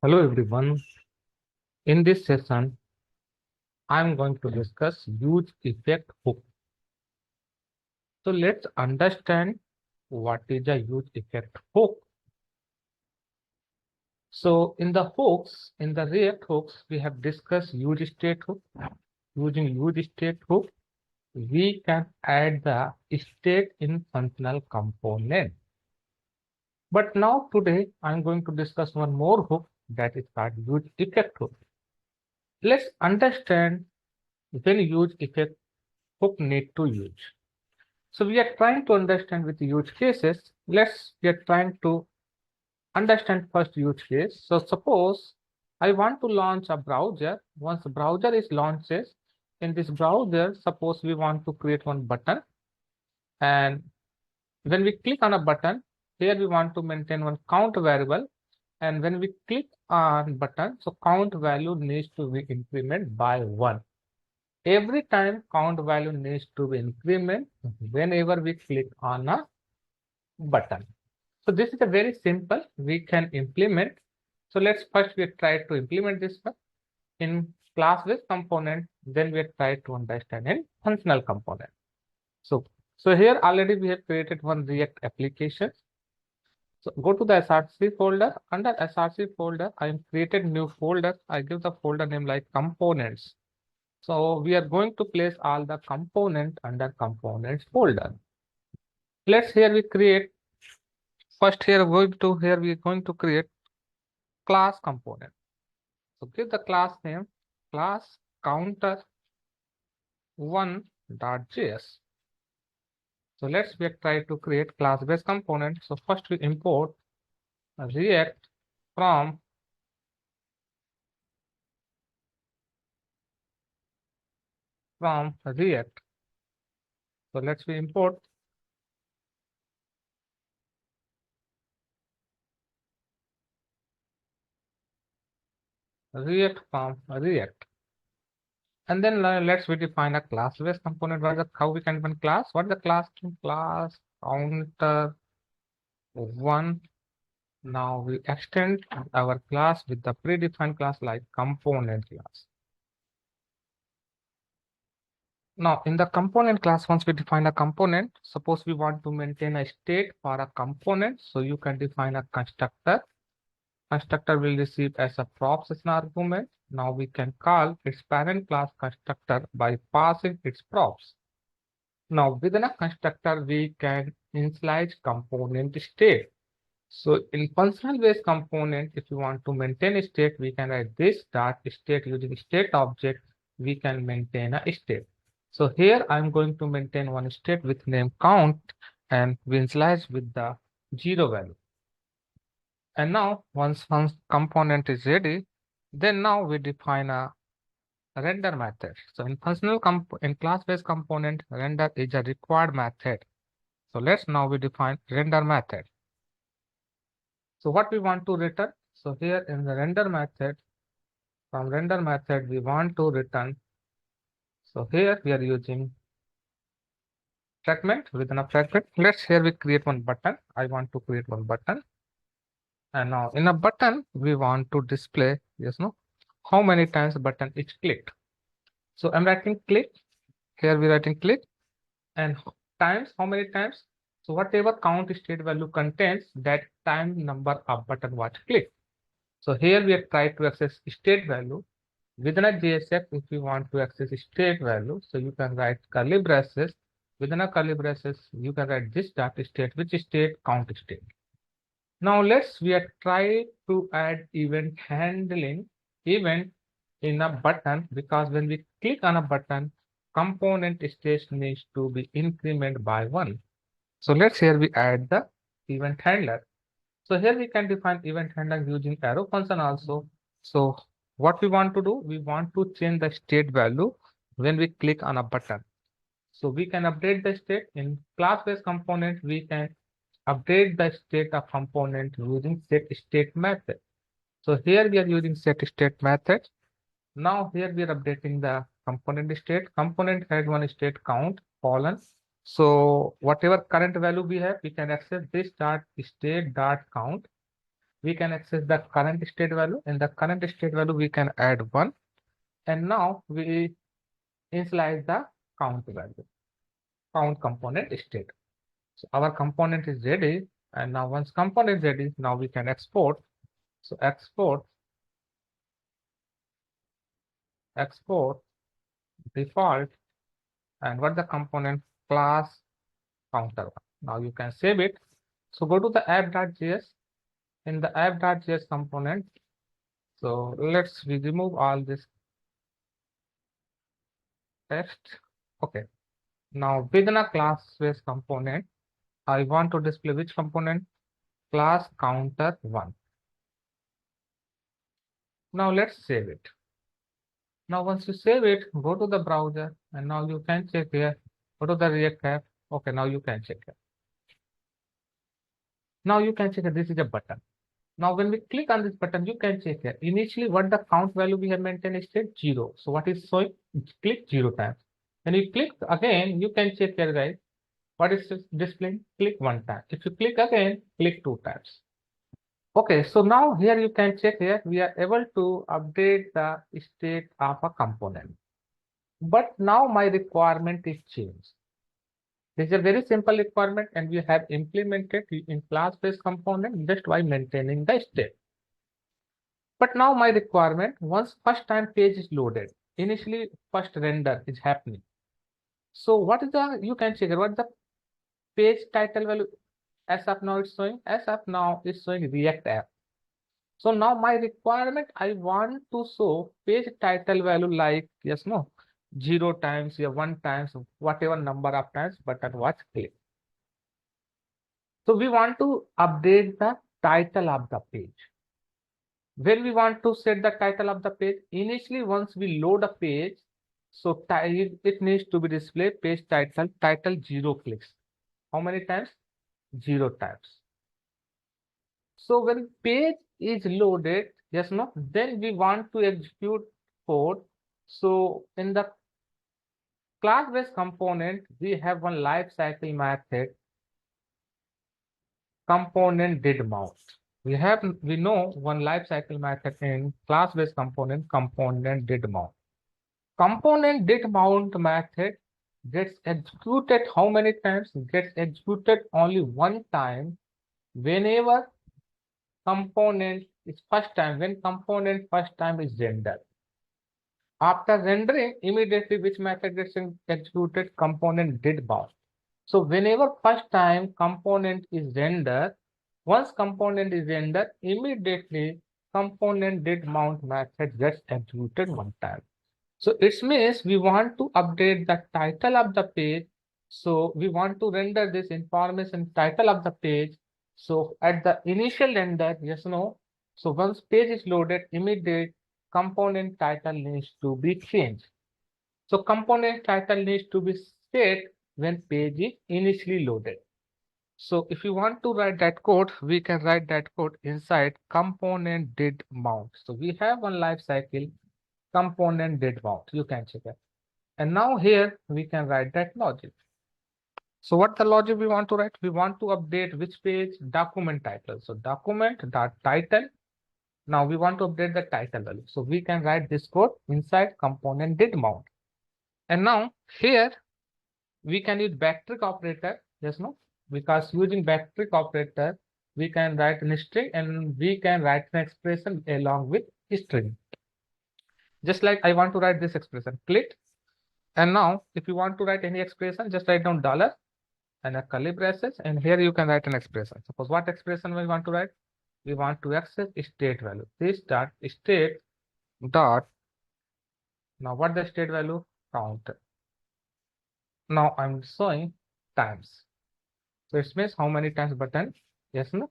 Hello everyone. In this session, I'm going to discuss use effect hook. So let's understand what is a use effect hook. So in the hooks, in the React hooks, we have discussed use state hook. Using use state hook, we can add the state in functional component. But now today, I'm going to discuss one more hook that is called use effect hook. Let's understand when use effect hook need to use. So we are trying to understand with use cases. We are trying to understand first use case. So suppose I want to launch a browser. Once the browser is launches, in this browser, suppose we want to create one button. And when we click on a button, here we want to maintain one count variable. And when we click on button, so count value needs to be incremented by 1. Every time count value needs to be increment whenever we click on a button. So this is a very simple, we can implement. So let's first we try to implement this one in class-based component, then we try to understand in functional component. So here already we have created one React application. So go to the SRC folder. Under SRC folder, I am created new folder. I give the folder name like components. So we are going to place all the component under components folder. Let's here we create first here we are going to create class component. So give the class name class counter one.js. So let's we try to create class based component. So first we import React from React. So let's we import React from React. And then let's we define a class based component. How we can define class? What is the class? Class counter one. Now we extend our class with the predefined class like component class. Now in the component class, once we define a component, suppose we want to maintain a state for a component. So you can define a constructor. Constructor will receive as a props as an argument. Now we can call its parent class constructor by passing its props. Now within a constructor, we can initialize component state. So in functional based component, if you want to maintain a state, we can write this dot state using state object, we can maintain a state. So here I'm going to maintain one state with name count and we initialize with the 0 value. And now once component is ready, then now we define a render method. So in in class-based component, render is a required method. So let's now we define render method. So what we want to return? So here in the render method, from render method, we want to return. So here we are using fragment within a fragment. Let's here we create one button. I want to create one button. And now in a button, we want to display, yes, no, how many times the button is clicked. So I'm writing click. Here we're writing click and times, how many times? So whatever count state value contains that time number of button was clicked. So here we are trying to access state value. Within a JSF, if you want to access state value, so you can write curly braces. Within a curly braces, you can write this dot state, which is state count state. Now we are trying to add event handling event in a button because when we click on a button, component state needs to be incremented by 1. So let's here we add the event handler. So here we can define event handler using arrow function also. So what we want to do, we want to change the state value when we click on a button. So we can update the state in class-based component. We can update the state of component using set state method. So here we are using set state method. Now here we are updating the component state. Component had one state count colon. So whatever current value we have, we can access this dot state dot count, we can access the current state value. In the current state value, we can add 1. And now we initialize the count value, count component state. So our component is ready. And now once component is ready, now we can export. So export default, and what the component class counter 1. Now you can save it. So go to the app.js. In the app.js component, so let's remove all this text. Okay. Now within a class-based component, I want to display which component? Class counter 1. Now let's save it. Now once you save it, go to the browser, and now you can check here. Go to the React app. Okay, now you can check it. Now you can check that this is a button. Now when we click on this button, you can check here. Initially, what the count value we have maintained is state 0. So what is showing? Click 0 times. When you click again, you can check here, guys. What is displaying? Click 1 time. If you click again, click 2 times. Okay, so now here you can check here. We are able to update the state of a component. But now my requirement is changed. This is a very simple requirement, and we have implemented in class-based component just by maintaining the state. But now my requirement, once first time page is loaded, initially first render is happening. So what is the, you can check what the page title value as of now it's showing, as of now it's showing React app. So now my requirement, I want to show page title value like, yes, no, 0 times, yeah, 1 times, whatever number of times button was clicked. So we want to update the title of the page. When we want to set the title of the page, initially once we load a page, so it needs to be displayed page title 0 clicks. How many times? 0 times. So when page is loaded, yes, no, then we want to execute code. So in the class-based component, we have one lifecycle method, component did mount. We know one lifecycle method in class-based component did mount. Component did mount method gets executed how many times? Gets executed only 1 time whenever component is first time, when component first time is rendered. After rendering, immediately which method gets executed? Component did mount. So whenever first time component is rendered, once component is rendered, immediately component did mount method gets executed 1 time. So it means we want to update the title of the page. So we want to render this information title of the page. So at the initial render, yes, no. So once page is loaded, immediate component title needs to be changed. So component title needs to be set when page is initially loaded. So if you want to write that code, we can write that code inside component did mount. So we have one life cycle, component did mount. You can check it. And now here we can write that logic. So what the logic we want to write? We want to update which page? Document title. So document dot title. Now we want to update the title value. So we can write this code inside component did mount. And now here we can use backtick operator. Yes, no? Because using backtick operator, we can write a string and we can write an expression along with string. Just like I want to write this expression, click. And now if you want to write any expression, just write down dollar and a curly braces, and here you can write an expression. Suppose what expression we want to write? We want to access state value. This dot state dot, now what the state value? Count. Now I'm showing times. So it means how many times button? Yes, no?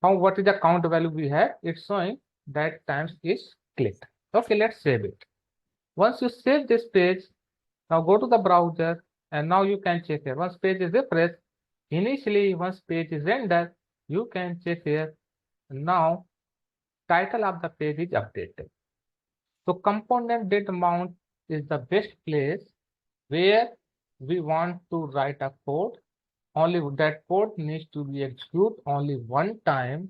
How, what is the count value we have? It's showing that times is clicked. Okay, let's save it. Once you save this page, now go to the browser, and now you can check here. Once page is refreshed, initially once page is rendered, you can check here. Now title of the page is updated. So component did mount is the best place where we want to write a code. Only that code needs to be executed only 1 time.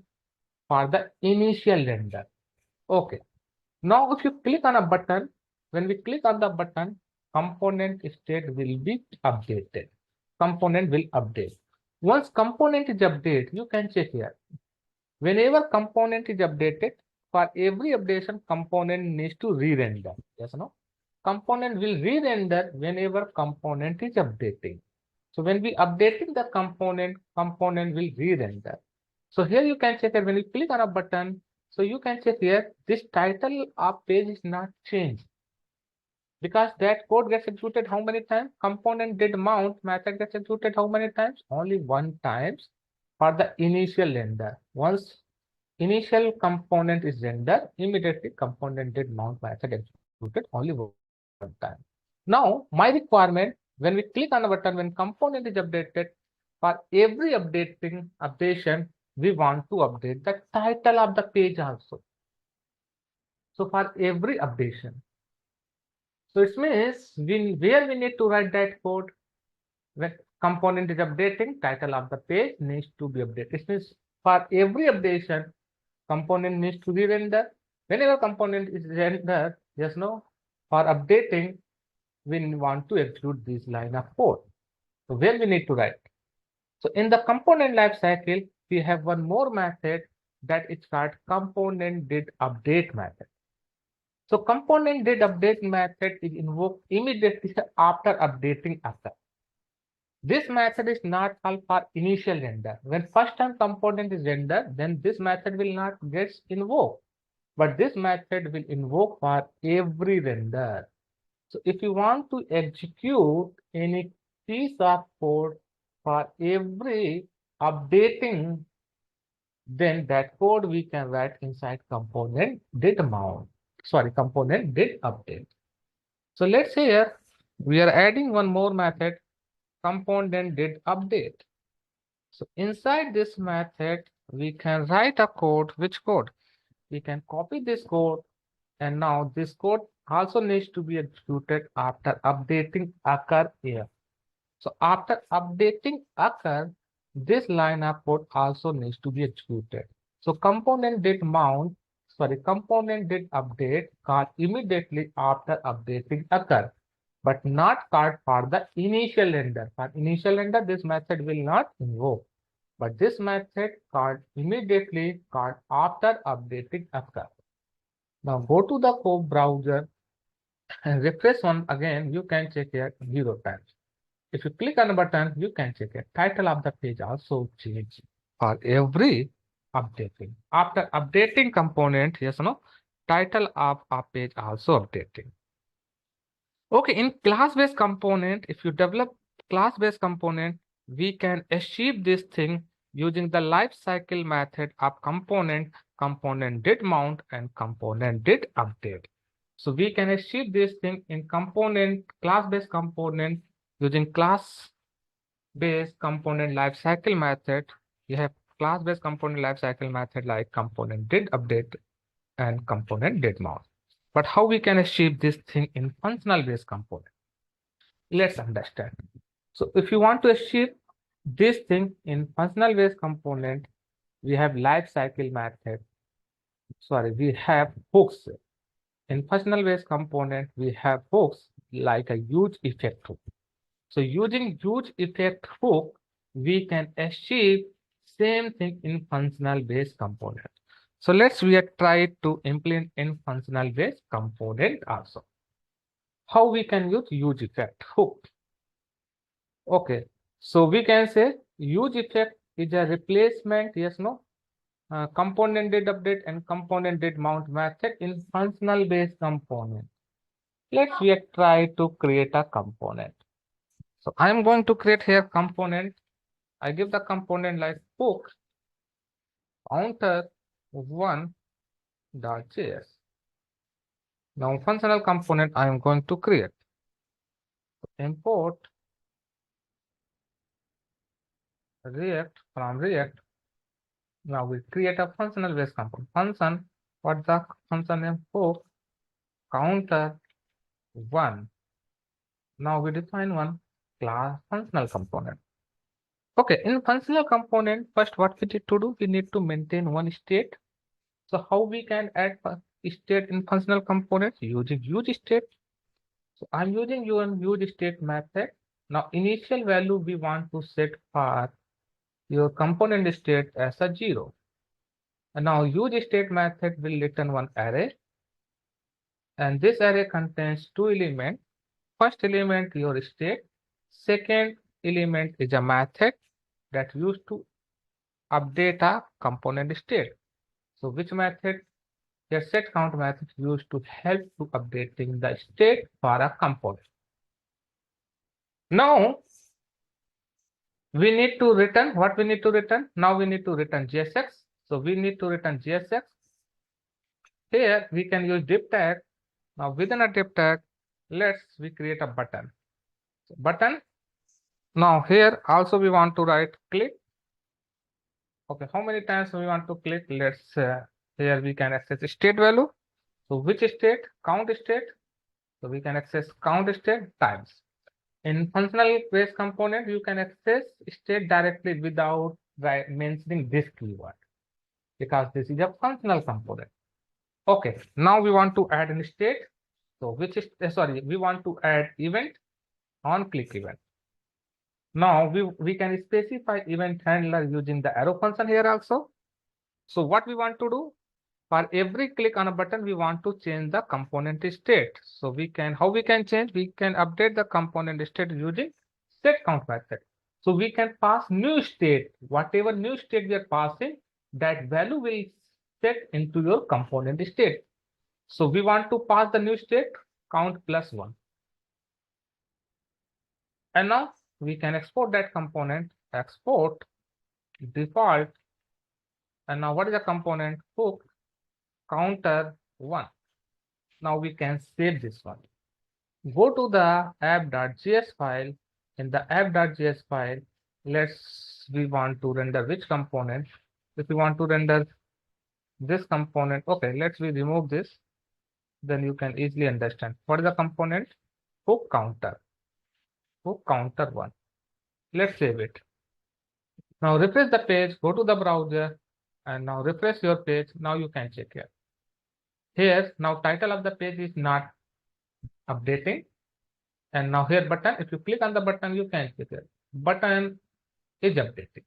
for the initial render. Okay. Now, if you click on a button, when we click on the button, component state will be updated. Component will update. Once component is updated, you can check here. Whenever component is updated, for every updation, component needs to re-render. Yes or no? Component will re-render whenever component is updating. So when we updating the component, component will re-render. So here you can check that when you click on a button, so you can check here, this title of page is not changed. Because that code gets executed how many times? Component did mount method gets executed how many times? Only one times for the initial render. Once initial component is rendered, immediately component did mount method executed only one time. Now, my requirement, when we click on the button, when component is updated, for every updation, we want to update the title of the page also. So for every updation. So it means where we need to write that code. When component is updating, title of the page needs to be updated. It means for every updation, component needs to be rendered. Whenever component is rendered, yes, no, for updating, we want to execute this line of code. So where we need to write. So in the component lifecycle, we have one more method that is called component did update method. So component did update method is invoked immediately after updating occur. This method is not called for initial render. When first time component is rendered, then this method will not get invoked. But this method will invoke for every render. So if you want to execute any piece of code for every updating, then that code we can write inside component did mount. Sorry, component did update. So let's say here we are adding one more method, component did update. So inside this method, we can write a code. Which code? We can copy this code, and now this code also needs to be executed after updating occur here. So after updating occur, this line of code also needs to be executed. So component did mount, sorry, component did update called immediately after updating occur, but not called for the initial render. For initial render, this method will not invoke, but this method called immediately called after updating occur. Now go to the code browser and refresh one again. You can check here 0 times. If you click on the button, you can check it. Title of the page also change for every updating. After updating component, yes or no, title of a page also updating. Okay, in class-based component, if you develop class-based component, we can achieve this thing using the life cycle method of component, component did mount, and component did update. So we can achieve this thing in component, class-based component using class-based component lifecycle method. You have class-based component lifecycle method like component did update and component did mount. But how we can achieve this thing in functional-based component? Let's understand. So if you want to achieve this thing in functional-based component, we have lifecycle method. Sorry, we have hooks. In functional-based component, we have hooks like a useEffect hook. So using useEffect hook, we can achieve same thing in functional-based component. So we try to implement in functional-based component also. How we can use useEffect hook? Okay, so we can say useEffect is a replacement, yes, no? Component did update and component did mount method in functional-based component. We try to create a component. So I'm going to create here component. I give the component like hook counter 1.js. Now functional component I am going to create. Import React from React. Now we create a functional based component. Function, what the function name? Hook counter 1. Now we define one class functional component. Okay, in functional component, first what we need to do, we need to maintain one state So how we can add state in functional components using use state? So I'm using your use state method. Now initial value we want to set for your component state as a 0. And now use state method will return one array, and this array contains two elements. First element your state, second element is a method that used to update a component state. So which method? The set count method used to help to updating the state for a component. Now we need to return what we need to return. Now we need to return JSX. So we need to return JSX. Here we can use div tag. Now within a div tag, we create a button. So button. Now here also we want to write click. Okay, how many times we want to click? Here we can access state value. So which state? Count state. So we can access count state times. In functional based component, you can access state directly without mentioning this keyword, because this is a functional component. Okay, now we want to add an state. So which is we want to add event on click event. Now we can specify event handler using the arrow function here also. So what we want to do, for every click on a button, we want to change the component state. So how we can change? We can update the component state using set count method. So we can pass new state. Whatever new state we are passing, that value will set into your component state. So we want to pass the new state count +1. And now we can export that component, export default. And now what is the component? Hook counter 1. Now we can save this one. Go to the app.js file. In the app.js file, we want to render which component? If we want to render this component, okay, we remove this. Then you can easily understand. What is the component? Hook counter 1. Let's save it. Now refresh the page, go to the browser, and now refresh your page. Now you can check here. Here, now title of the page is not updating. And now here button, if you click on the button, you can check it. Button is updating.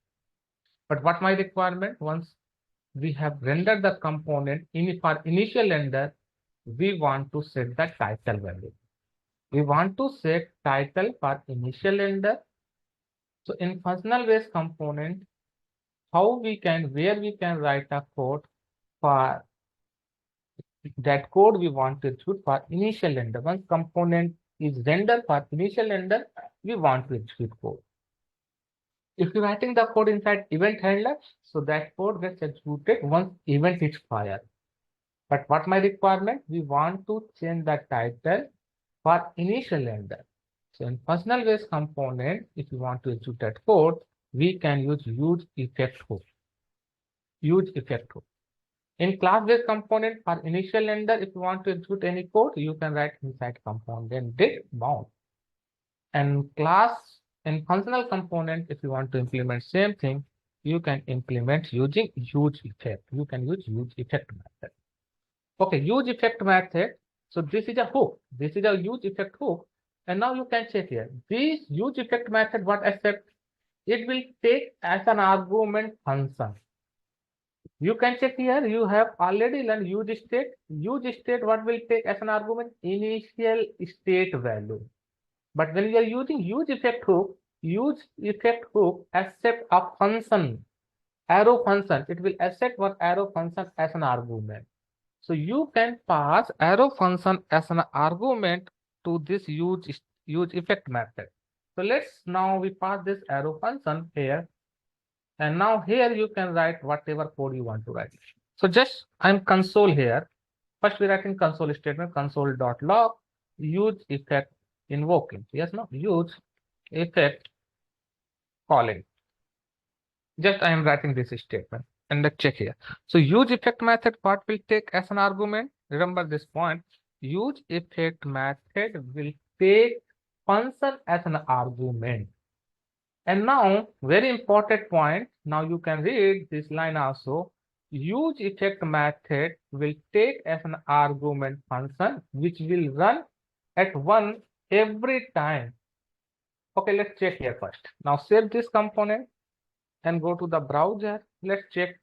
But what my requirement? Once we have rendered the component for initial render, we want to set the title value. We want to set title for initial render. So in functional based component, where we can write a code for that code we want to execute for initial render. Once component is rendered for initial render, we want to execute code. If you're writing the code inside event handler, so that code gets executed once event is fired. But what my requirement? We want to change the title for initial render. So in functional based component, if you want to execute that code, we can use useEffect hook. useEffect hook. In class-based component for initial render, if you want to execute any code, you can write inside component did bound. And in functional component, if you want to implement same thing, you can implement using useEffect. You can use useEffect method. Okay, useEffect method. So this is a hook. This is a useEffect hook. And now you can check here. This useEffect method, what accept? It will take as an argument function. You can check here, you have already learned use state. Use state, what will take as an argument? Initial state value. But when you are using useEffect hook accept a function, arrow function. It will accept one arrow function as an argument. So you can pass arrow function as an argument to this useEffect method. So now we pass this arrow function here. And now here you can write whatever code you want to write. So I'm console here. First we write in console statement, console.log, useEffect invoking. Yes, no, useEffect calling. I am writing this statement and let's check here. So useEffect method, what will take as an argument? Remember this point, useEffect method will take function as an argument. And now, very important point. Now you can read this line also. useEffect method will take as an argument function which will run at 1 every time. Okay, let's check here first. Now save this component and go to the browser. Let's check.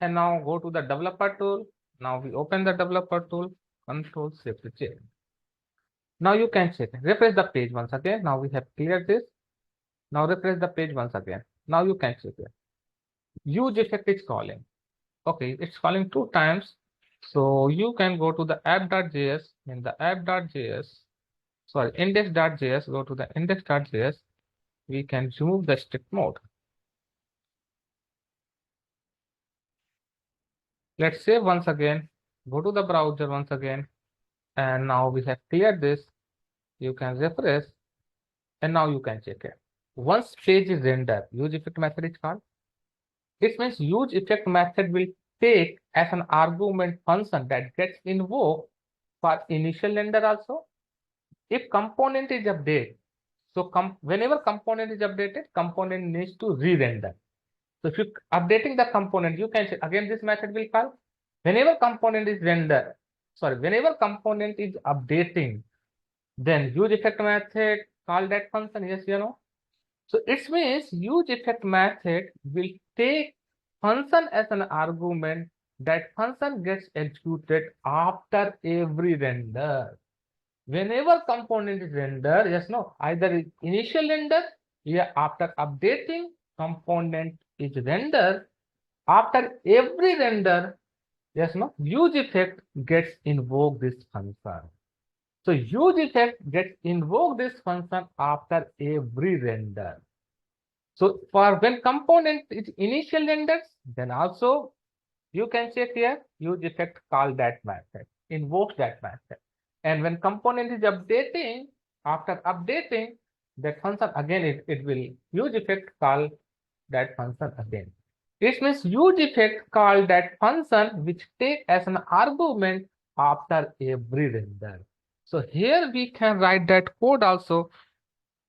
And now go to the developer tool. Now we open the developer tool, Control Shift check. Now you can check. Refresh the page once again. Now we have cleared this. Now refresh the page once again. Now you can check it. useEffect is calling. Okay, it's calling 2 times. So you can go to the app.js. In the app.js, sorry, index.js, go to the index.js. We can remove the strict mode. Let's save once again. Go to the browser once again. And now we have cleared this. You can refresh. And now you can check it. Once page is rendered, useEffect method is called. It means useEffect method will take as an argument function that gets invoked for initial render also. If component is updated, so whenever component is updated, component needs to re-render. So if you updating the component, you can say again this method will call. Whenever component is render, sorry, whenever component is updating, then useEffect method call that function. Yes, you know. So it means useEffect method will take function as an argument. That function gets executed after every render. Whenever component is rendered, yes, no, either initial render, yeah, after updating, component is rendered. After every render, yes, no, useEffect gets invoked this function. So useEffect gets invoked this function after every render. So for when component is initial renders, then also you can check here, useEffect call that method, invokes that method. And when component is updating, after updating, that function again, it will useEffect call that function again. It means useEffect call that function which take as an argument after every render. So here we can write that code also.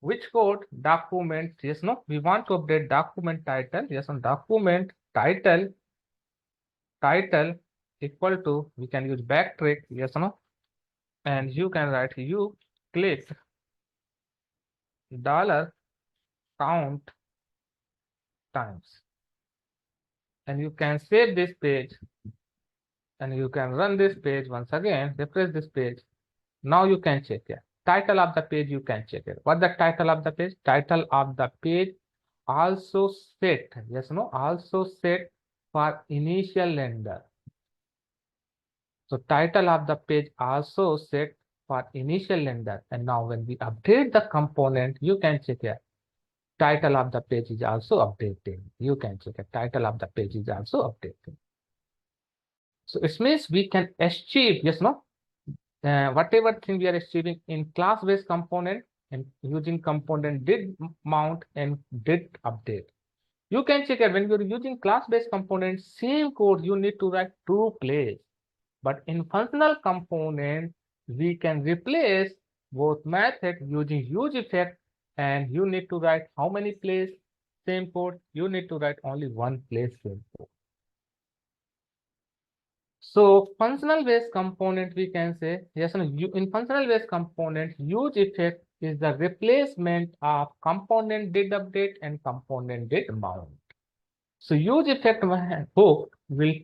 Which code? Document, yes, no, we want to update document title, yes, on document title equal to, we can use backtrack, yes, no, and you can write you click dollar count times, and you can save this page and you can run this page once again, refresh this page. Now you can check it. Title of the page, you can check it. What the title of the page? Title of the page also set, yes, no, also set for initial render. So title of the page also set for initial render. And now when we update the component, you can check it. Title of the page is also updating. You can check it. Title of the page is also updating. So it means we can achieve, yes, no, whatever thing we are achieving in class-based component and using component did mount and did update. You can check it when you're using class-based component, same code you need to write 2 places. But in functional component, we can replace both method using useEffect, and you need to write how many places? Same code, you need to write only 1 place same code. So functional based component, we can say, yes, no, in functional based component, useEffect is the replacement of component did update and component did mount. So useEffect hook will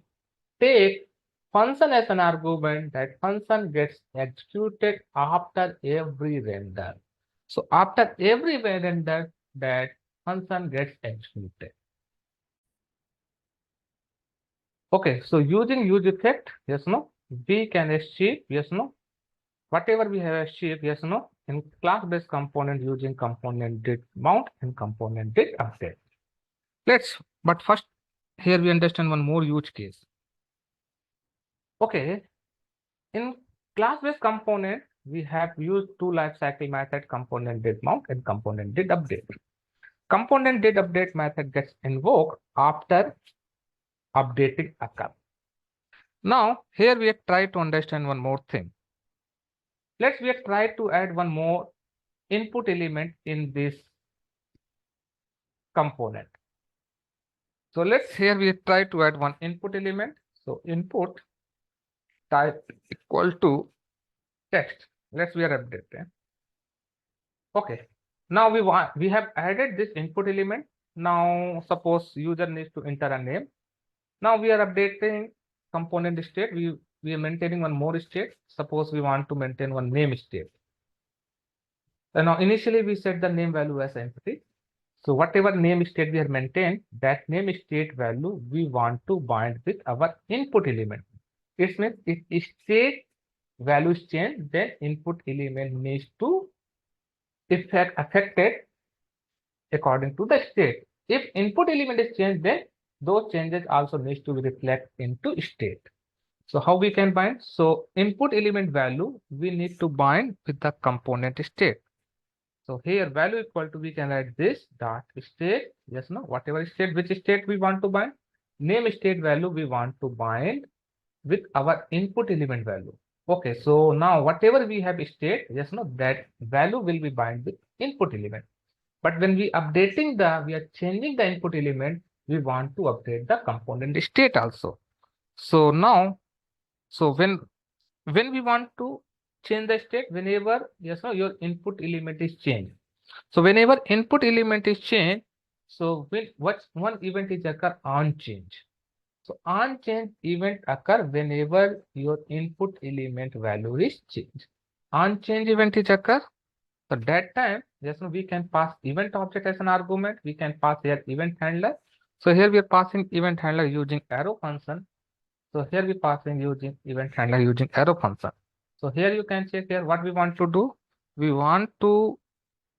take function as an argument. That function gets executed after every render. So after every render, that function gets executed. Okay, so using useEffect, yes, no, we can achieve, yes, no, whatever we have achieved, yes, no, in class-based component using component did mount and component did update. But first, here we understand one more use case. Okay, in class-based component, we have used 2 lifecycle method, component did mount and component did update. Component did update method gets invoked after updating occur. Now, here we try to understand one more thing. Let's try to add one more input element in this component. So let's here we try to add one input element. So input type equal to text. Let's we are updating. Okay. Now we have added this input element. Now suppose user needs to enter a name. Now we are updating component state. We are maintaining one more state. Suppose we want to maintain one name state. And now initially we set the name value as empty. So whatever name state we have maintained, that name state value we want to bind with our input element. It means if state values change, then input element needs to affected according to the state. If input element is changed, then those changes also needs to reflect into state. So how we can bind? So input element value we need to bind with the component state. So here value equal to, we can write this dot state, yes, no, whatever state, which state we want to bind, name state value we want to bind with our input element value. Okay, so now whatever we have state, yes, no, that value will be bind with input element. But when we are changing the input element, we want to update the component state also. So now, so when we want to change the state, whenever, yes, no, your input element is changed. So whenever input element is changed, so what's one event is occur on change. So on change event occur whenever your input element value is changed. On change event is occur. So that time, yes, no, we can pass event object as an argument. We can pass here event handler. So here we are passing event handler using arrow function. So here we passing using event handler using arrow function. So here you can check here what we want to do. We want to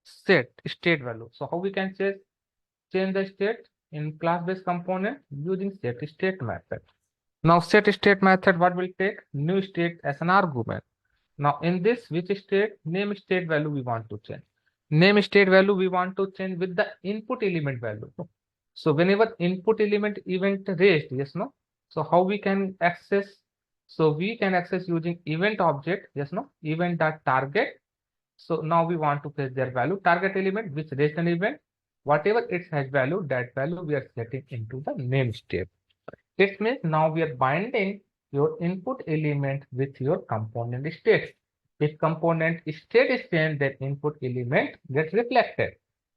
set state value. So how we can change the state in class-based component using set state method. Now set state method, what will take new state as an argument. Now in this, which state, name state value we want to change. Name state value we want to change with the input element value. So whenever input element event raised, yes, no. So how we can access? So we can access using event object, yes, no, event dot target. So now we want to fetch their value, target element which raised an event, whatever it has value, that value we are setting into the name state. It means now we are binding your input element with your component state. If component state is changed, then input element gets reflected.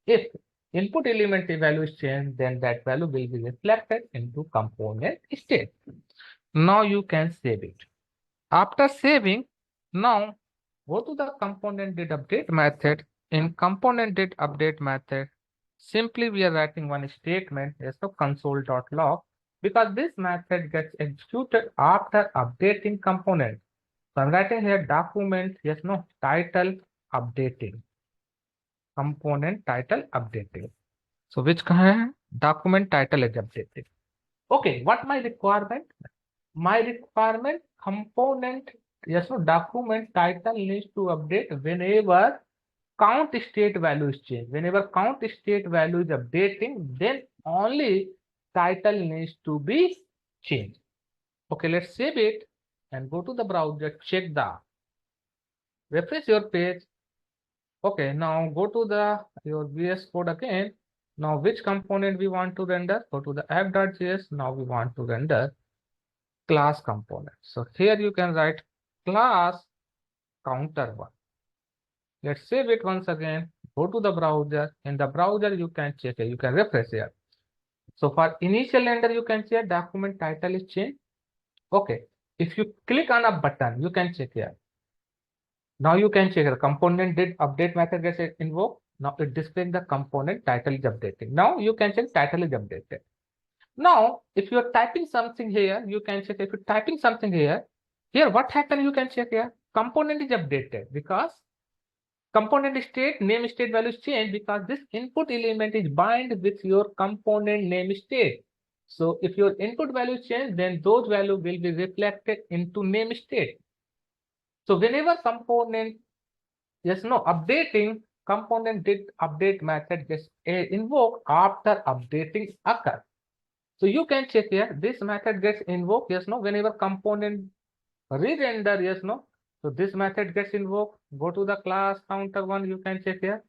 If input element value is changed, then that value will be reflected into component state. Now you can save it. After saving, now go to the component did update method. In component did update method, simply we are writing one statement as a console.log, because this method gets executed after updating component. So I'm writing here document, yes, no, title updating. Component title updating. So which document title is updated. Okay, what my requirement? My requirement component, yes, no, document title needs to update whenever count state value is changed. Whenever count state value is updating, then only title needs to be changed. Okay, let's save it and go to the browser, check refresh your page. Okay, now go to your VS Code again. Now which component we want to render? Go to the app.js. Now we want to render class component. So here you can write class counter1. Let's save it once again. Go to the browser. In the browser, you can check it. You can refresh here. So for initial render, you can see document title is changed. Okay. If you click on a button, you can check here. Now you can check the component did update method gets invoked. Now it displays the component title is updating. Now you can check title is updated. Now, if you are typing something here, you can check if you're typing something here. Here, what happened? You can check here. Component is updated because component state, name state values change because this input element is bind with your component name state. So if your input values change, then those values will be reflected into name state. So whenever component, yes, no, updating, component did update method gets invoked after updating occur. So you can check here, this method gets invoked, yes, no, whenever component re-render, yes, no. So this method gets invoked. Go to the class counter1, you can check here.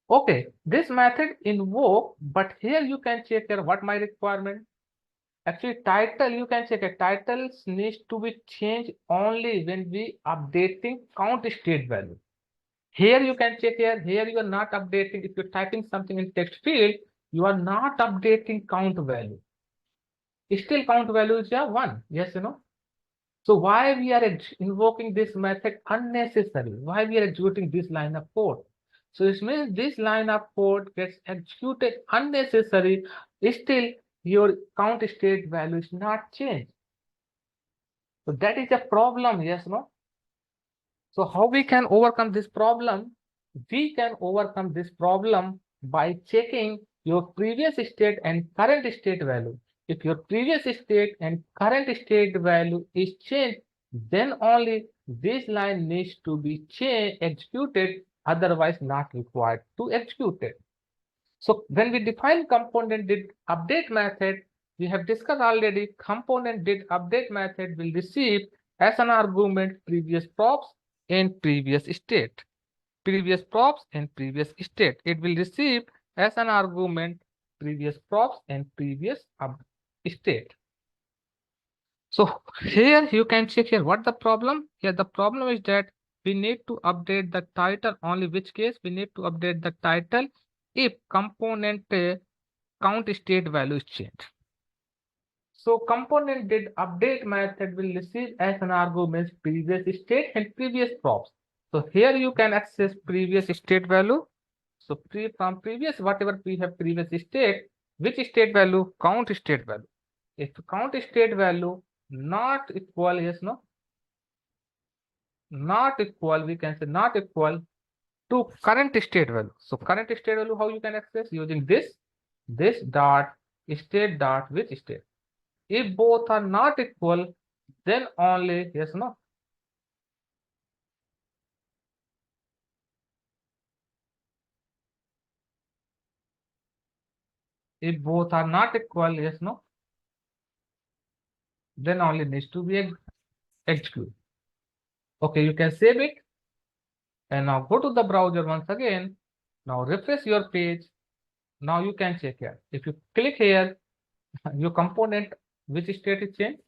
Okay, this method invoke, but here you can check here what my requirement. Actually, title you can check it. Titles needs to be changed only when we updating count state value. Here you can check here. Here you are not updating. If you're typing something in text field, you are not updating count value. Still count value is 1. Yes, So why we are invoking this method unnecessary? Why we are executing this line of code? So it means this line of code gets executed unnecessary. Still, your count state value is not changed. So that is a problem. Yes, no. So how we can overcome this problem? We can overcome this problem by checking your previous state and current state value. If your previous state and current state value is changed, then only this line needs to be executed, otherwise not required to execute it. So when we define component did update method, we have discussed already component did update method will receive as an argument previous props and previous state. Previous props and previous state. It will receive as an argument previous props and previous state. So here you can check here what the problem. Here the problem is that we need to update the title only which case we need to update the title if component count state value is changed. So component did update method will receive as an argument previous state and previous props. So here you can access previous state value. So from previous whatever we have previous state, which state value? Count state value. If count state value not equal, yes, no, not equal, we can say not equal to current state value. So current state value, how you can access? Using this dot state dot which state. If both are not equal, then only yes, no. If both are not equal, yes, no, then only needs to be executed. Okay, you can save it. And now go to the browser once again. Now refresh your page. Now you can check here. If you click here, your component, which state is changed,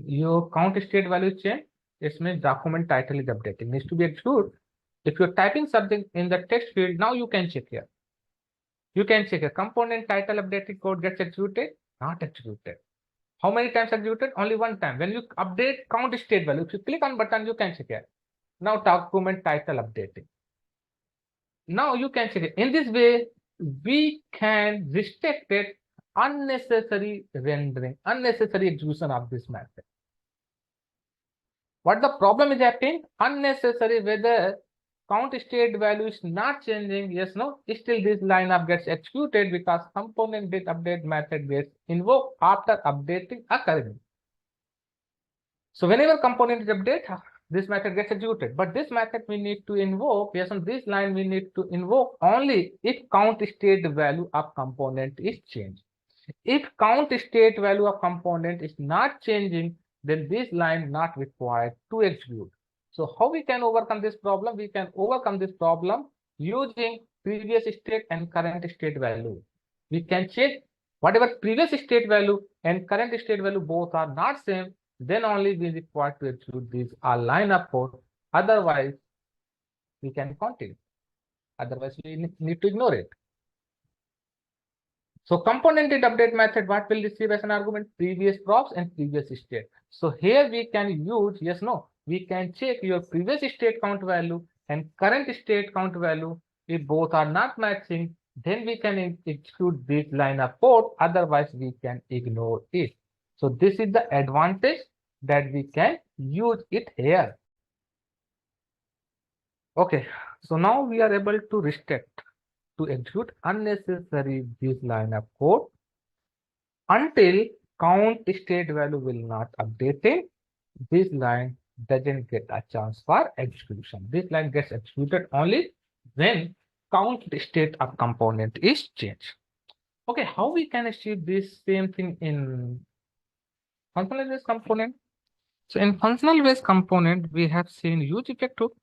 your count state value is changed. It means document title is updated. Needs to be executed. If you're typing something in the text field, now you can check here. You can check a component title updated code gets executed, not executed. How many times executed? Only one time. When you update count state value, if you click on button, you can check here. Now document title updating. Now you can check it. In this way, we can restrict it unnecessary rendering, unnecessary execution of this method. What the problem is happening? Unnecessary whether count state value is not changing, yes, no, still this lineup gets executed because component did update method gets invoked after updating occurring. So whenever component is update, this method gets executed. But this method we need to invoke, yes, on this line we need to invoke only if count state value of component is changed. If count state value of component is not changing, then this line not required to execute. So how we can overcome this problem? We can overcome this problem using previous state and current state value. We can check whatever previous state value and current state value both are not same, then only we require to execute this line of code. Otherwise, we can continue. Otherwise, we need to ignore it. So component did update method, what will receive as an argument? Previous props and previous state. So here we can use, yes, no, we can check your previous state count value and current state count value. If both are not matching, then we can execute this line of code. Otherwise, we can ignore it. So this is the advantage that we can use it here. Okay, so now we are able to restrict to execute unnecessary this line of code until count state value will not update it. This line doesn't get a chance for execution. This line gets executed only when count state of component is changed. Okay, how we can achieve this same thing in functional based component? So in functional based component, we have seen useEffect hook.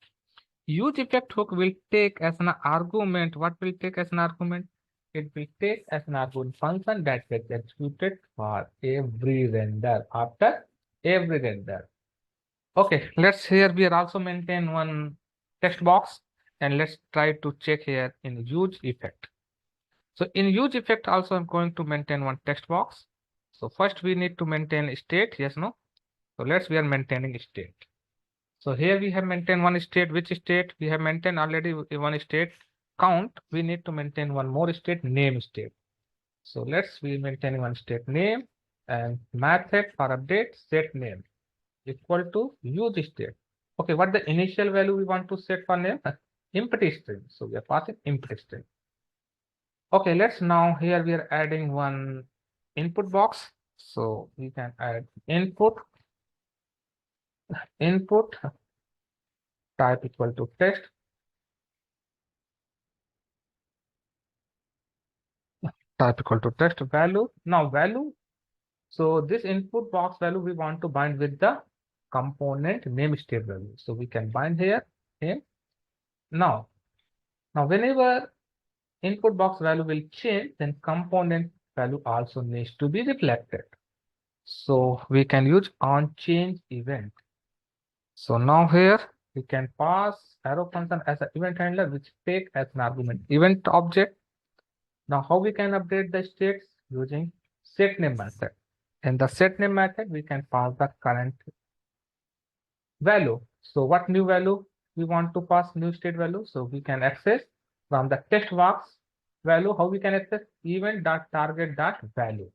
use effect hook will take as an argument. What will take as an argument? It will take as an argument function that gets executed for every render after every render. Okay, let's here we are also maintain one text box and let's try to check here in use effect. So in use effect also I'm going to maintain one text box. So first we need to maintain state, yes, no? So we are maintaining state. So here we have maintained one state. Which state? We have maintained already one state count. We need to maintain one more state, name state. So we maintain one state name and method for update set name equal to use state. Okay, what the initial value we want to set for name? Empty string. So we are passing empty string. Okay, let's now here we are adding one input box. So we can add input type equal to text type equal to text value. Now value. So this input box value we want to bind with the component name state value. So we can bind here name. Now whenever input box value will change, then component value also needs to be reflected. So we can use on change event. So now here we can pass arrow function as an event handler, which take as an argument event object. Now how we can update the states? Using setName method. In the setName method, we can pass the current value. So what new value we want to pass new state value? So we can access from the text box value. How we can access? Event.target.value.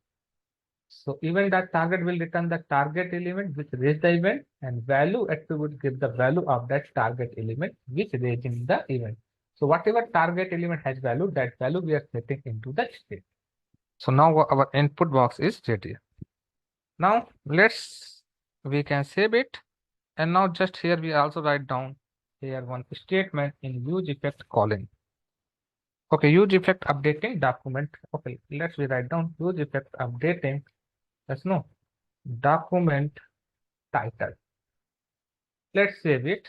So event.target will return the target element which raised the event, and value attribute give the value of that target element which raising the event. So whatever target element has value, that value we are setting into the state. So now our input box is ready. Now we can save it. And now just here we also write down here one statement in use effect calling. Okay, use effect updating document. Okay, we write down use effect updating. Let's know document title. Let's save it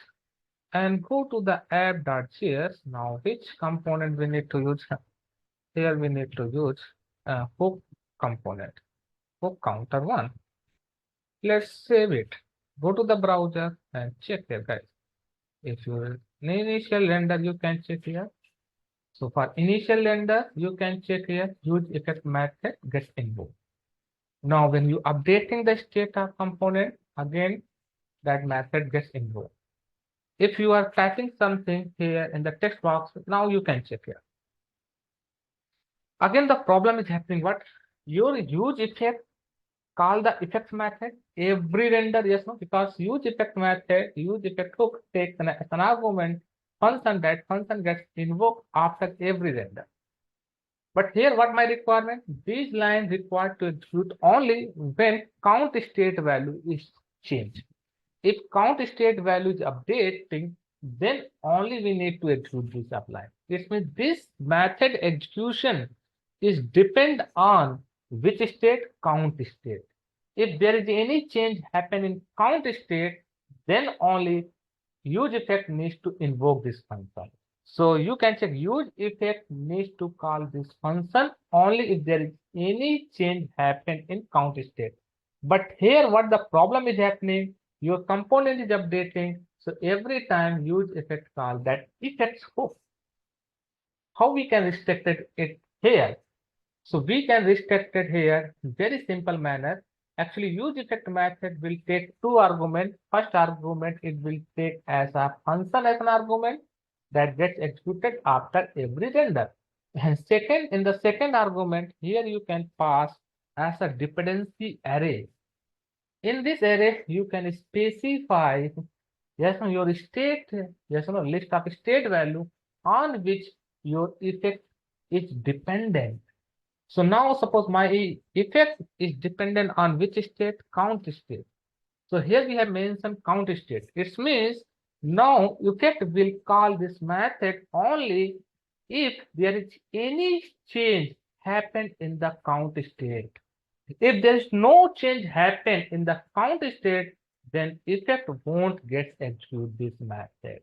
and go to the app.js. Now which component we need to use? Here we need to use hook component, hook counter 1. Let's save it. Go to the browser and check here, guys. If your initial render, you can check here. So for initial render, you can check here use effect method gets invoked. Now when you updating the state of component, again that method gets invoked. If you are typing something here in the text box, now you can check here. Again, the problem is happening what? Your use effect call the effects method every render, yes, no, because use effect method, use effect hook takes an argument function, that function gets invoked after every render. But here what my requirement? These lines required to execute only when count state value is changed. If count state value is updating, then only we need to execute this apply. This means this method execution is depend on which state? Count state. If there is any change happen in count state, then only use effect needs to invoke this function. So you can check use effect needs to call this function only if there is any change happen in count state. But here what the problem is happening, your component is updating. So every time use effect call that effects hook. How we can restrict it here? So we can restrict it here very simple manner. Actually, use effect method will take two arguments. First argument, it will take as a function as an argument that gets executed after every render. And second, in the second argument, here you can pass as a dependency array. In this array, you can specify yes or your state, yes or no, list of state value on which your effect is dependent. So now suppose my effect is dependent on which state? Count state. So here we have mentioned count state. It means now effect will call this method only if there is any change happen in the count state. If there is no change happen in the count state, then effect won't get execute this method.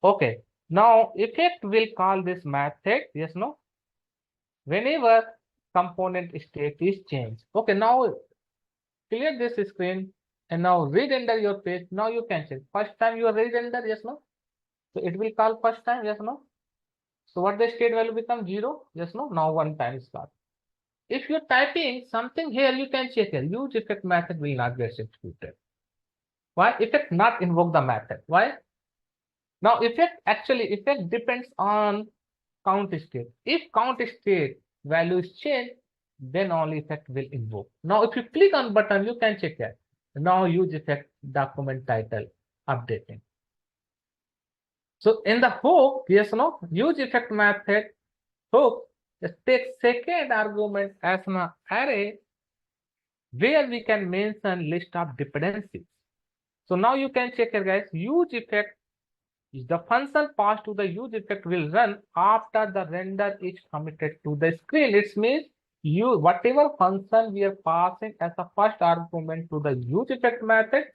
Okay. Now effect will call this method, yes, no, whenever component state is changed. Okay, now clear this screen and now re-render your page. Now you can check. First time you re-render, yes, no. So it will call first time, yes, no. So what the state value become 0, yes, no. Now one time is called. If you're typing something here, you can check here. Use effect method will not get executed. Why? Effect not invoke the method. Why? Now effect depends on count state. If count state value is changed, then only effect will invoke. Now if you click on button, you can check that. Now use effect document title updating. So in the hook, yes, no, use effect method hook, just take second argument as an array where we can mention list of dependencies. So now you can check here, guys. Use effect is the function passed to the use effect will run after the render is committed to the screen. It means you whatever function we are passing as a first argument to the use effect method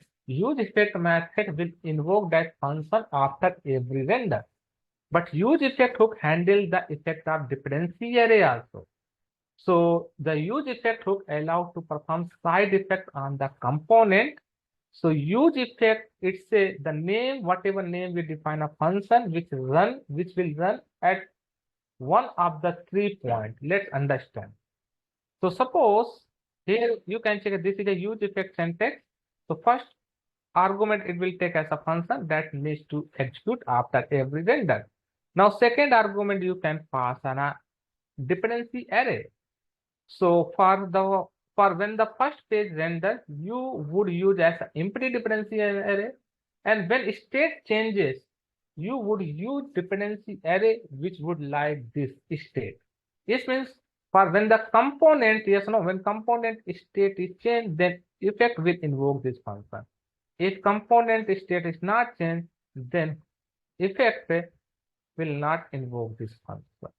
will invoke that function after every render. But use effect hook handle the effect of dependency array also. So the use effect hook allows to perform side effect on the component. So use effect, it's the name, whatever name we define a function which will run at one of the 3 points. Let's understand. So suppose here you can check this is a use effect syntax. So first argument it will take as a function that needs to execute after every render. Now second argument you can pass on a dependency array. So for when the first page renders, you would use as an empty dependency array, and when state changes, you would use dependency array which would like this state. This means for when the component, yes, no, when component state is changed, then effect will invoke this function. If component state is not changed, then effect will not invoke this function.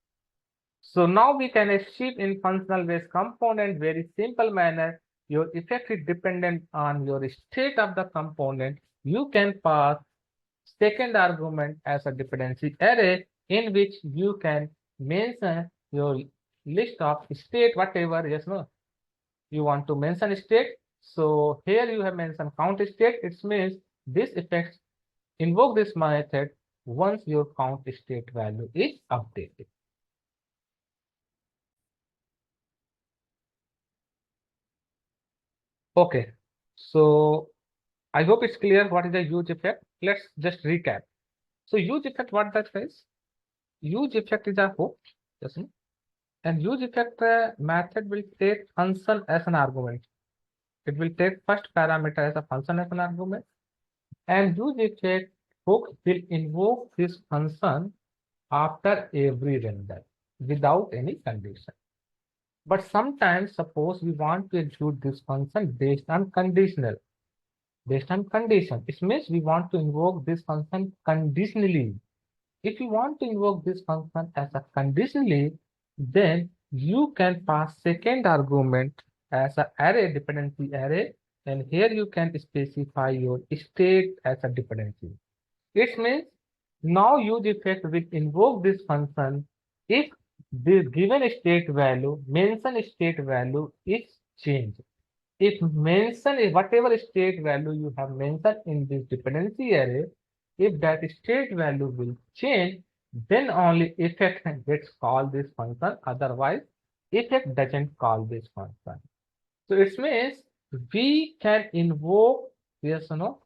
So now we can achieve in functional based component very simple manner. Your effect is dependent on your state of the component. You can pass second argument as a dependency array in which you can mention your list of state, whatever, yes, no, you want to mention state. So here you have mentioned count state. It means this effect invoke this method once your count state value is updated. Okay, so I hope it's clear what is the use effect. Let's just recap. So use effect, what that is? Use effect is a hook, yes, no? And use effect method will take function as an argument. It will take first parameter as a function as an argument, and use effect hook will invoke this function after every render without any condition. But sometimes, suppose we want to execute this function based on conditional. Based on condition, it means we want to invoke this function conditionally. If you want to invoke this function as a conditionally, then you can pass second argument as an array dependency array, and here you can specify your state as a dependency. It means now use effect will invoke this function if the given state value, mention state value is changed. If mention is whatever state value you have mentioned in this dependency array, if that state value will change, then only effect gets called this function. Otherwise, effect doesn't call this function. So it means we can invoke, yes or no,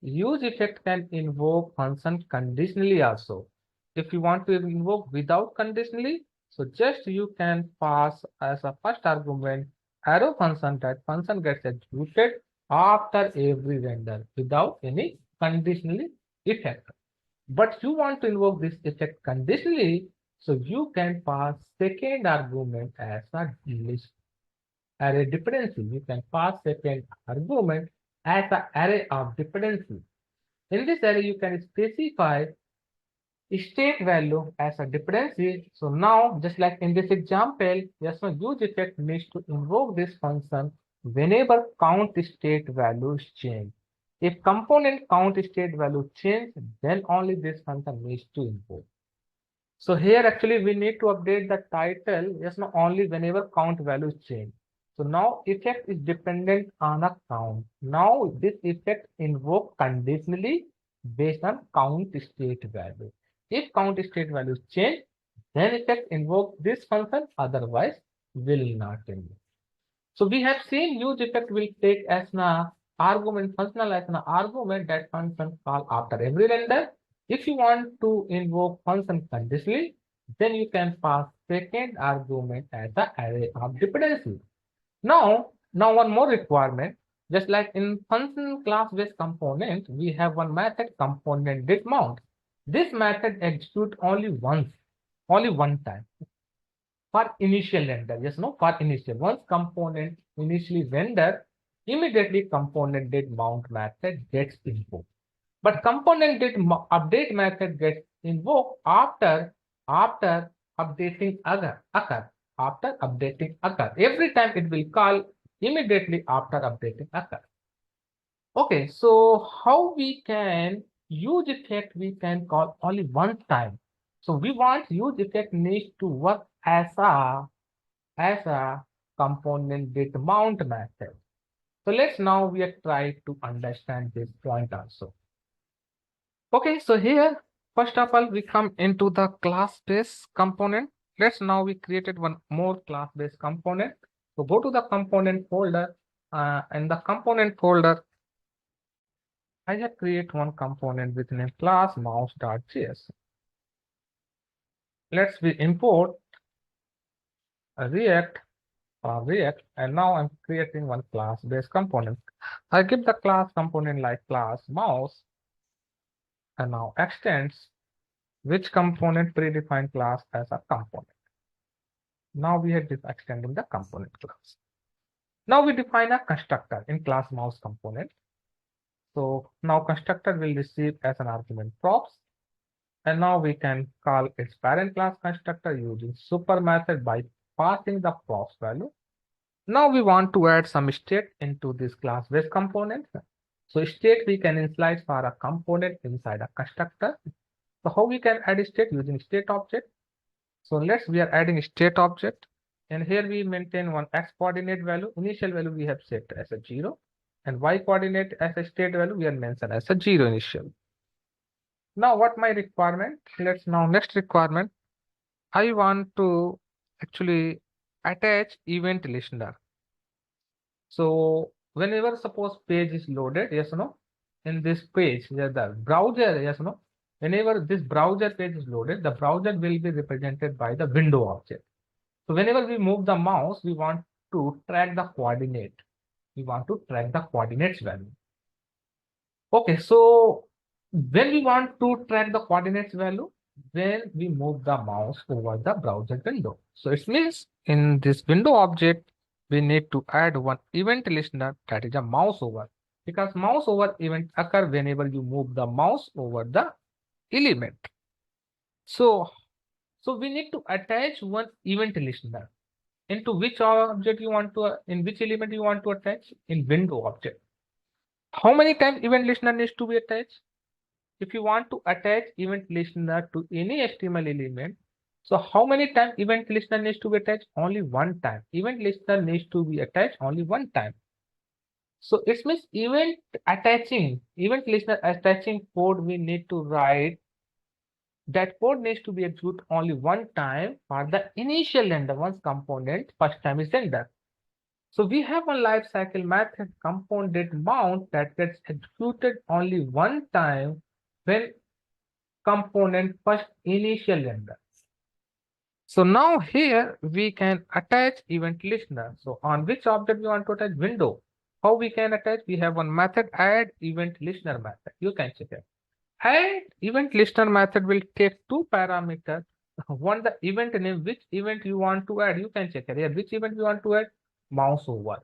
use effect can invoke function conditionally also. If you want to invoke without conditionally, so just you can pass as a first argument arrow function, that function gets executed after every render without any conditionally effect. But you want to invoke this effect conditionally, so you can pass second argument as a list array dependency. You can pass second argument as an array of dependency. In this array, you can specify state value as a dependency. So now, just like in this example, yes, no, use effect needs to invoke this function whenever count state value is changed. If component count state value change, then only this function needs to import. So here actually we need to update the title, yes, no, only whenever count values change. So now effect is dependent on a count. Now this effect invoke conditionally based on count state value. If count state values change, then effect invoke this function, otherwise will not invoke. So we have seen use effect will take as an argument, functional as an argument that function call after every render. If you want to invoke function conditionally, then you can pass second argument as the array of dependency. Now one more requirement. Just like in function class-based component, we have one method component did mount. This method execute only once, only one time for initial render. Yes, no, for initial. Once component initially render, immediately component did mount method gets invoked. But component did update method gets invoked after updating occur. After updating occur. Every time it will call immediately after updating occur. Okay, so how we can use effect we can call only one time. So we want use effect needs to work as a component did mount method. So let's now we are trying to understand this point also. Okay, so here first of all we come into the class-based component. Let's now we created one more class-based component. So go to the component folder, and the component folder I have create one component with name class mouse.js. Let's we import a React, and now I'm creating one class-based component. I give the class component like class mouse, and now extends which component predefined class as a component. Now we have this extending the component class. Now we define a constructor in class mouse component. So now constructor will receive as an argument props. And now we can call its parent class constructor using super method by passing the props value. Now we want to add some state into this class-based component. So state we can initialize for a component inside a constructor. So how we can add state using state object? So we are adding state object, and here we maintain one x coordinate value. Initial value we have set as a 0, and y coordinate as a state value we are mentioned as a 0 initial. Now what my requirement? Let's now next requirement. I want to actually attach event listener. So whenever suppose page is loaded, yes or no, in this page, the browser, yes or no, whenever this browser page is loaded, the browser will be represented by the window object. So whenever we move the mouse, we want to track the coordinate. We want to track the coordinates value. Okay, so when we want to track the coordinates value, when we move the mouse over the browser window. So it means in this window object, we need to add one event listener, that is a mouse over, because mouse over event occur whenever you move the mouse over the element. So we need to attach one event listener. Into which object you want to, in which element you want to attach? In window object. How many times event listener needs to be attached? If you want to attach event listener to any HTML element, so how many times event listener needs to be attached? Only one time. Event listener needs to be attached only one time. So it means event listener attaching code we need to write. That code needs to be executed only one time for the initial render once component first time is rendered. So we have a lifecycle method component mount that gets executed only one time when component first initial render. So now here we can attach event listener. So on which object we want to attach? Window. How we can attach? We have one method add event listener method. You can check it. Add event listener method will take two parameters. One the event name, which event you want to add. You can check it here. Which event you want to add? Mouse over.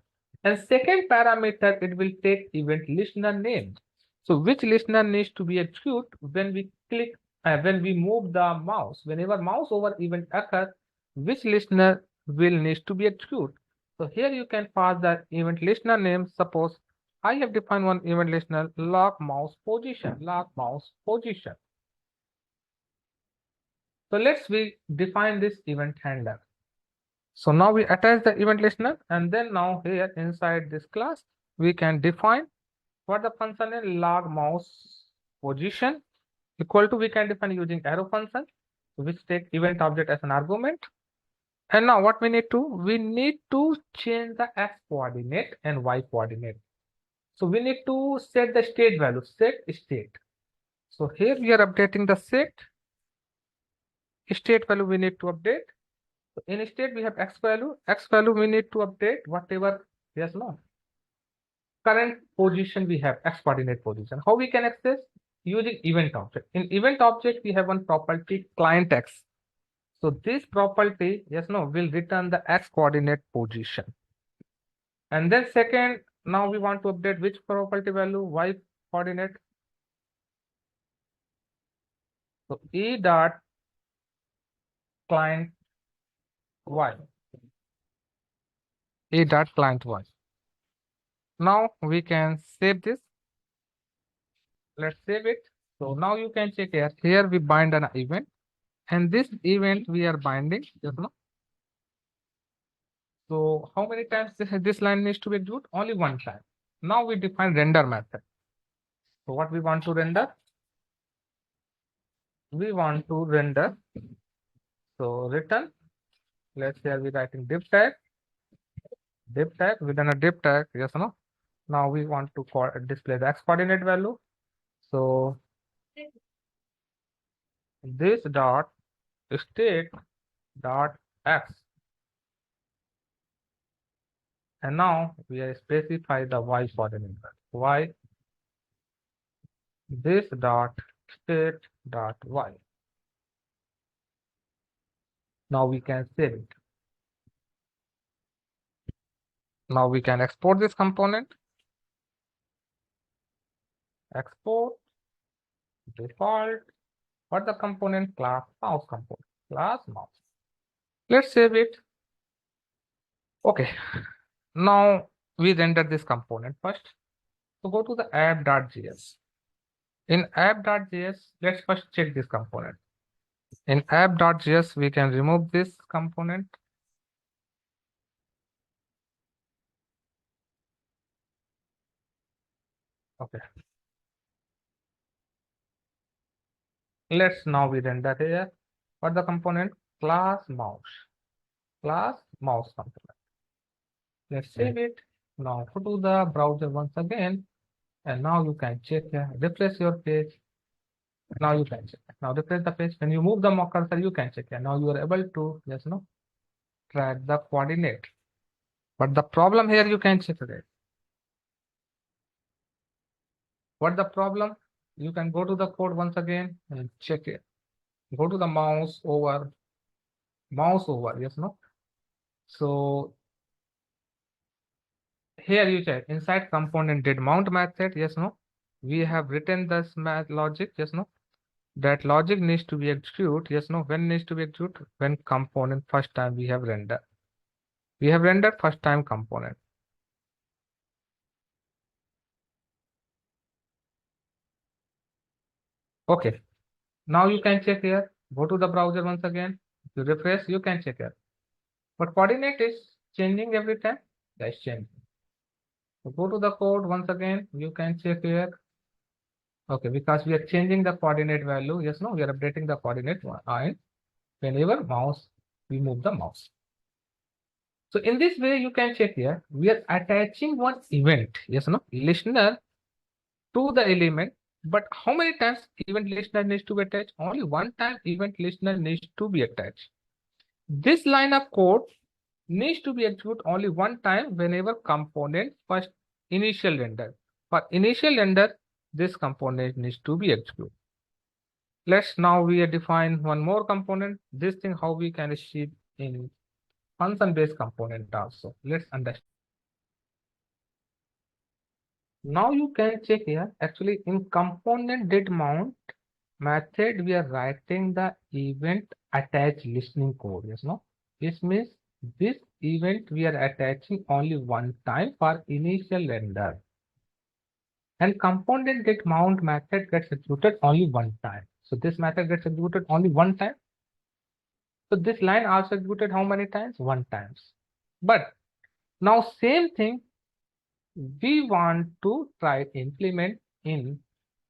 And second parameter, it will take event listener name. So which listener needs to be executed when we click, when we move the mouse. Whenever mouse over event occurs, which listener will needs to be executed. So here you can pass the event listener name. Suppose I have defined one event listener, lock mouse position, lock mouse position. So let's we define this event handler. So now we attach the event listener, and then now here inside this class, we can define what the function is, log mouse position equal to, we can define using arrow function, which take event object as an argument. And now what we need to change the x coordinate and y coordinate. So we need to set the state value, set state. So here we are updating the set state value we need to update. So in state we have x value we need to update whatever, yes, no, current position we have, x coordinate position. How we can access? Using event object. In event object we have one property, client x. So this property, yes, no, will return the x coordinate position. And then second, now we want to update which property value, y coordinate. So e dot client y, e dot client y. Now we can save this. Let's save it. So now you can check here. Here we bind an event, and this event we are binding, you know. So how many times this line needs to be executed? Only one time. Now we define render method. So what we want to render? We want to render. So return. Let's say we're writing div tag. Div tag, within a div tag, yes or no? Now we want to display the x coordinate value. So this dot state dot x, and now we are specify the y coordinate value. Y, this dot state dot y. Now we can save it. Now we can export this component. Export default. What the component? Class mouse component. Class mouse. Let's save it. Okay. Now we render this component first. So go to the app.js. In app.js, let's first check this component. In app.js, we can remove this component. Okay. Let's now we render here. What the component? Class mouse. Class mouse component. Let's save it. Now go to the browser once again. And now you can check here. Refresh your page. Now you can check. Now refresh the page. When you move the mouse cursor, you can check here. Now you are able to, yes, no, track the coordinate. But the problem here, you can check it. What the problem? You can go to the code once again and check it. Go to the mouse over, yes, no. So here you check inside component did mount method, yes, no. We have written this math logic, yes, no. That logic needs to be executed, yes, no. When needs to be executed? When component first time we have rendered. We have rendered first time component. Okay. Now you can check here. Go to the browser once again. You refresh, you can check here. But coordinate is changing every time. That's changing. So go to the code once again. You can check here. Okay, because we are changing the coordinate value. Yes, no, we are updating the coordinate and whenever mouse, we move the mouse. So in this way, you can check here. We are attaching one event. Yes, no, listener to the element. But how many times event listener needs to be attached? Only one time event listener needs to be attached. This line of code needs to be executed only one time whenever component first initial render. For initial render, this component needs to be executed. Let's now we define one more component. This thing how we can achieve in function-based component also. Let's understand. Now you can check here. Actually, in component did mount method, we are writing the event attach listening code. Yes, no. This means this event we are attaching only one time for initial render. and component get mount method gets executed only one time. So this method gets executed only one time. So this line also executed how many times? One times. But now same thing we want to try implement in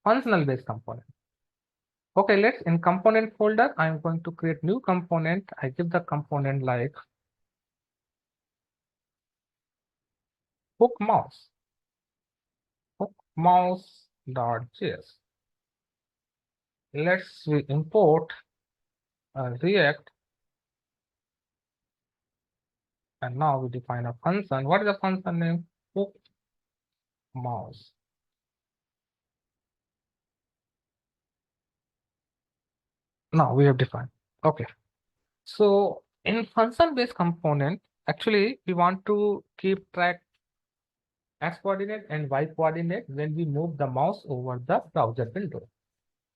functional based component. Okay, let's in component folder, I'm going to create new component. I give the component like hook mouse.js. Let's we import React, and now we define a function. What is the function name? Hook mouse. Now we have defined. Okay. So in function based component, actually we want to keep track x coordinate and y coordinate when we move the mouse over the browser window.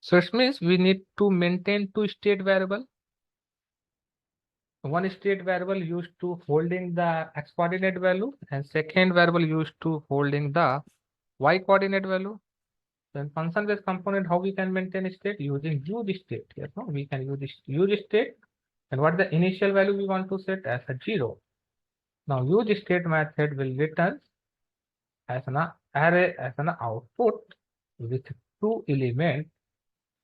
So it means we need to maintain two state variable. One state variable used to holding the x coordinate value, and second variable used to holding the y coordinate value. So in function based component, how we can maintain state? Using use state. Yes, no? We can use state. And what the initial value we want to set as a 0. Now use state method will return as an array as an output with two elements.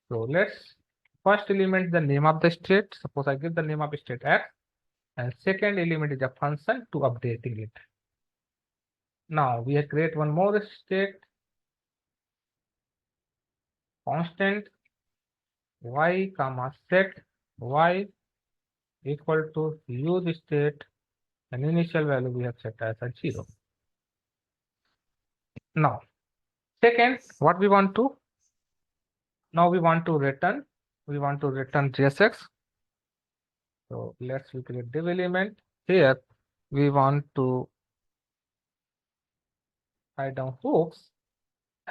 So let's first element the name of the state. Suppose I give the name of state x, and second element is a function to updating it. Now we have create one more state, constant y comma set y equal to use state, and initial value we have set as a 0. Now second, what we want to now we want to return JSX. So let's create div element. Here we want to write down hooks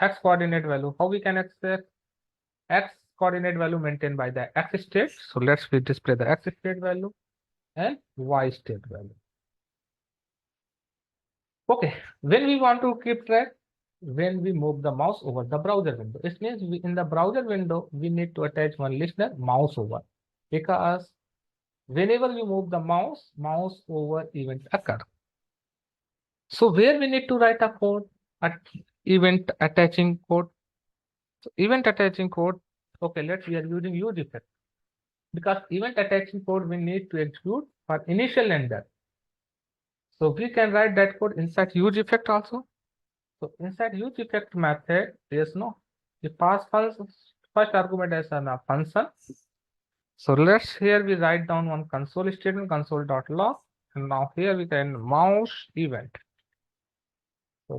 x coordinate value. How we can access x coordinate value maintained by the x state? So let's display the x state value and y state value. Okay, when we want to keep track, when we move the mouse over the browser window, it means in the browser window we need to attach one listener mouse over, because whenever we move the mouse over event occur. So where we need to write a code at event attaching code. So event attaching code. Okay, we are using useEffect, because event attaching code we need to execute for initial render. So we can write that code inside useEffect also. So inside useEffect method, there's no the pass first argument as a function. So here we write down one console statement, console.log, and now here we can mouse event. So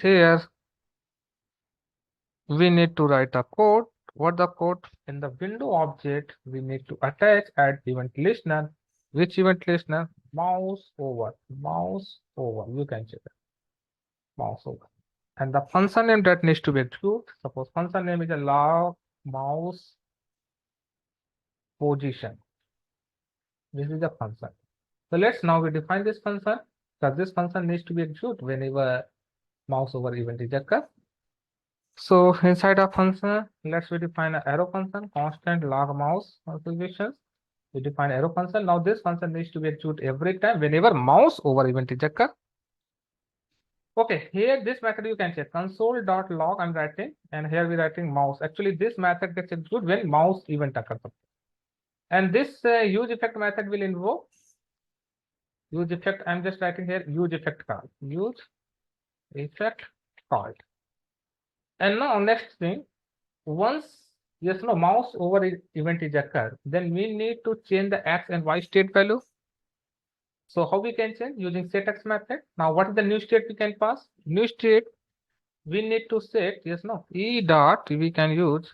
here we need to write a code. What the code? In the window object we need to attach add event listener. Which event listener? Mouse over. You can check it. Mouse over. And the function name that needs to be executed. Suppose function name is a log mouse position. This is the function. So now we define this function, because this function needs to be executed whenever mouse over event is occur. So inside a function, we define an arrow function, constant log mouse positions. We define arrow function. Now this function needs to be executed every time whenever mouse over event is occur. Okay, here this method you can check console.log I'm writing, and here we're writing mouse. Actually, this method gets executed when mouse event occurs. And this useEffect method will invoke useEffect. I'm just writing here useEffect call. useEffect called. And now next thing, once mouse over event is occur, then we need to change the x and y state value. So how we can change? Using setX method. Now what is the new state we can pass? New state we need to set e dot we can use.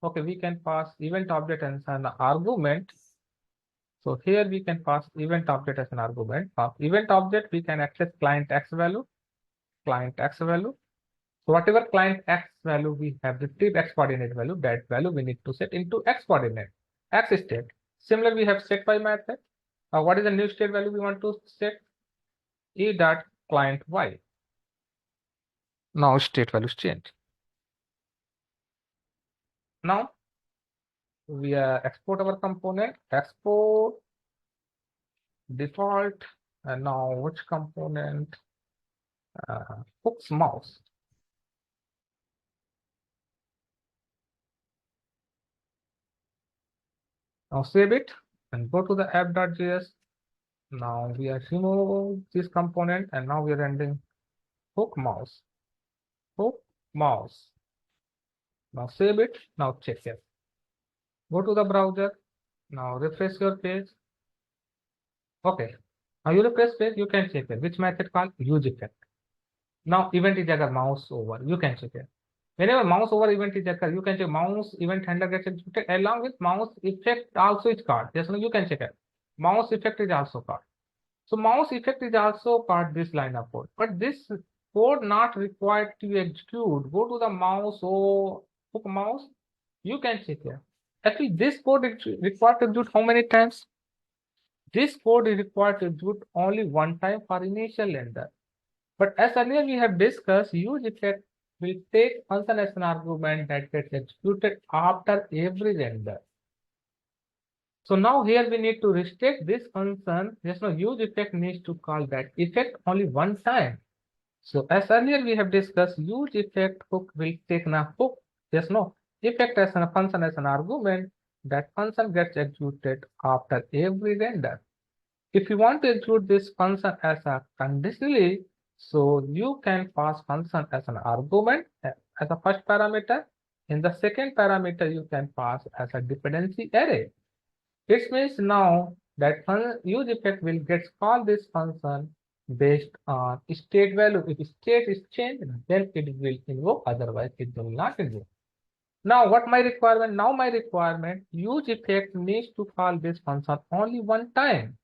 Okay, we can pass event object as an argument. So here we can pass event object as an argument. Of event object we can access client x value. So whatever client x value we have received x coordinate value, that value we need to set into x coordinate, x state. Similar we have set by method. What is the new state value we want to set? E dot client y. Now state values change. Now we export our component, export default, and now which component? Hooks mouse. Now save it and go to the app.js. Now we are remove this component and now we are ending hook mouse. Hook mouse. Now save it. Now check it. Go to the browser. Now refresh your page. Okay. Now you refresh page, you can check it. Which method called useEffect. Now event is agar mouse over. You can check it. Whenever mouse over event is occur, you can check mouse event handler gets executed along with mouse effect also is called. Yes, no, you can check it. Mouse effect is also called. So mouse effect is also part this line of code. But this code not required to execute. Go to the mouse or hook mouse. You can check it. Actually, this code is required to execute how many times? This code is required to execute only one time for initial render. But as earlier we have discussed, useEffect will take function as an argument that gets executed after every render. So now here we need to restrict this function. Yes, no, useEffect needs to call that effect only one time. So as earlier we have discussed, useEffect hook will take a hook. Yes, no, effect as a function as an argument. That function gets executed after every render. If you want to execute this function as a conditionally, so you can pass function as an argument as a first parameter. In the second parameter, you can pass as a dependency array. It means now that useEffect will get call this function based on state value. If state is changed, then it will invoke, otherwise it will not invoke. Now what my requirement? Now my requirement, useEffect needs to call this function only one time.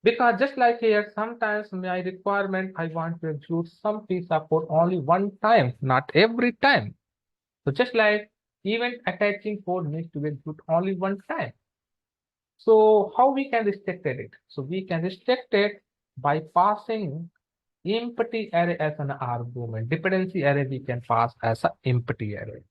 Because just like here, sometimes my requirement, I want to execute some piece of code only one time, not every time. So just like event attaching code needs to be executed only one time. So how we can restrict it? So we can restrict it by passing empty array as an argument. Dependency array we can pass as an empty array.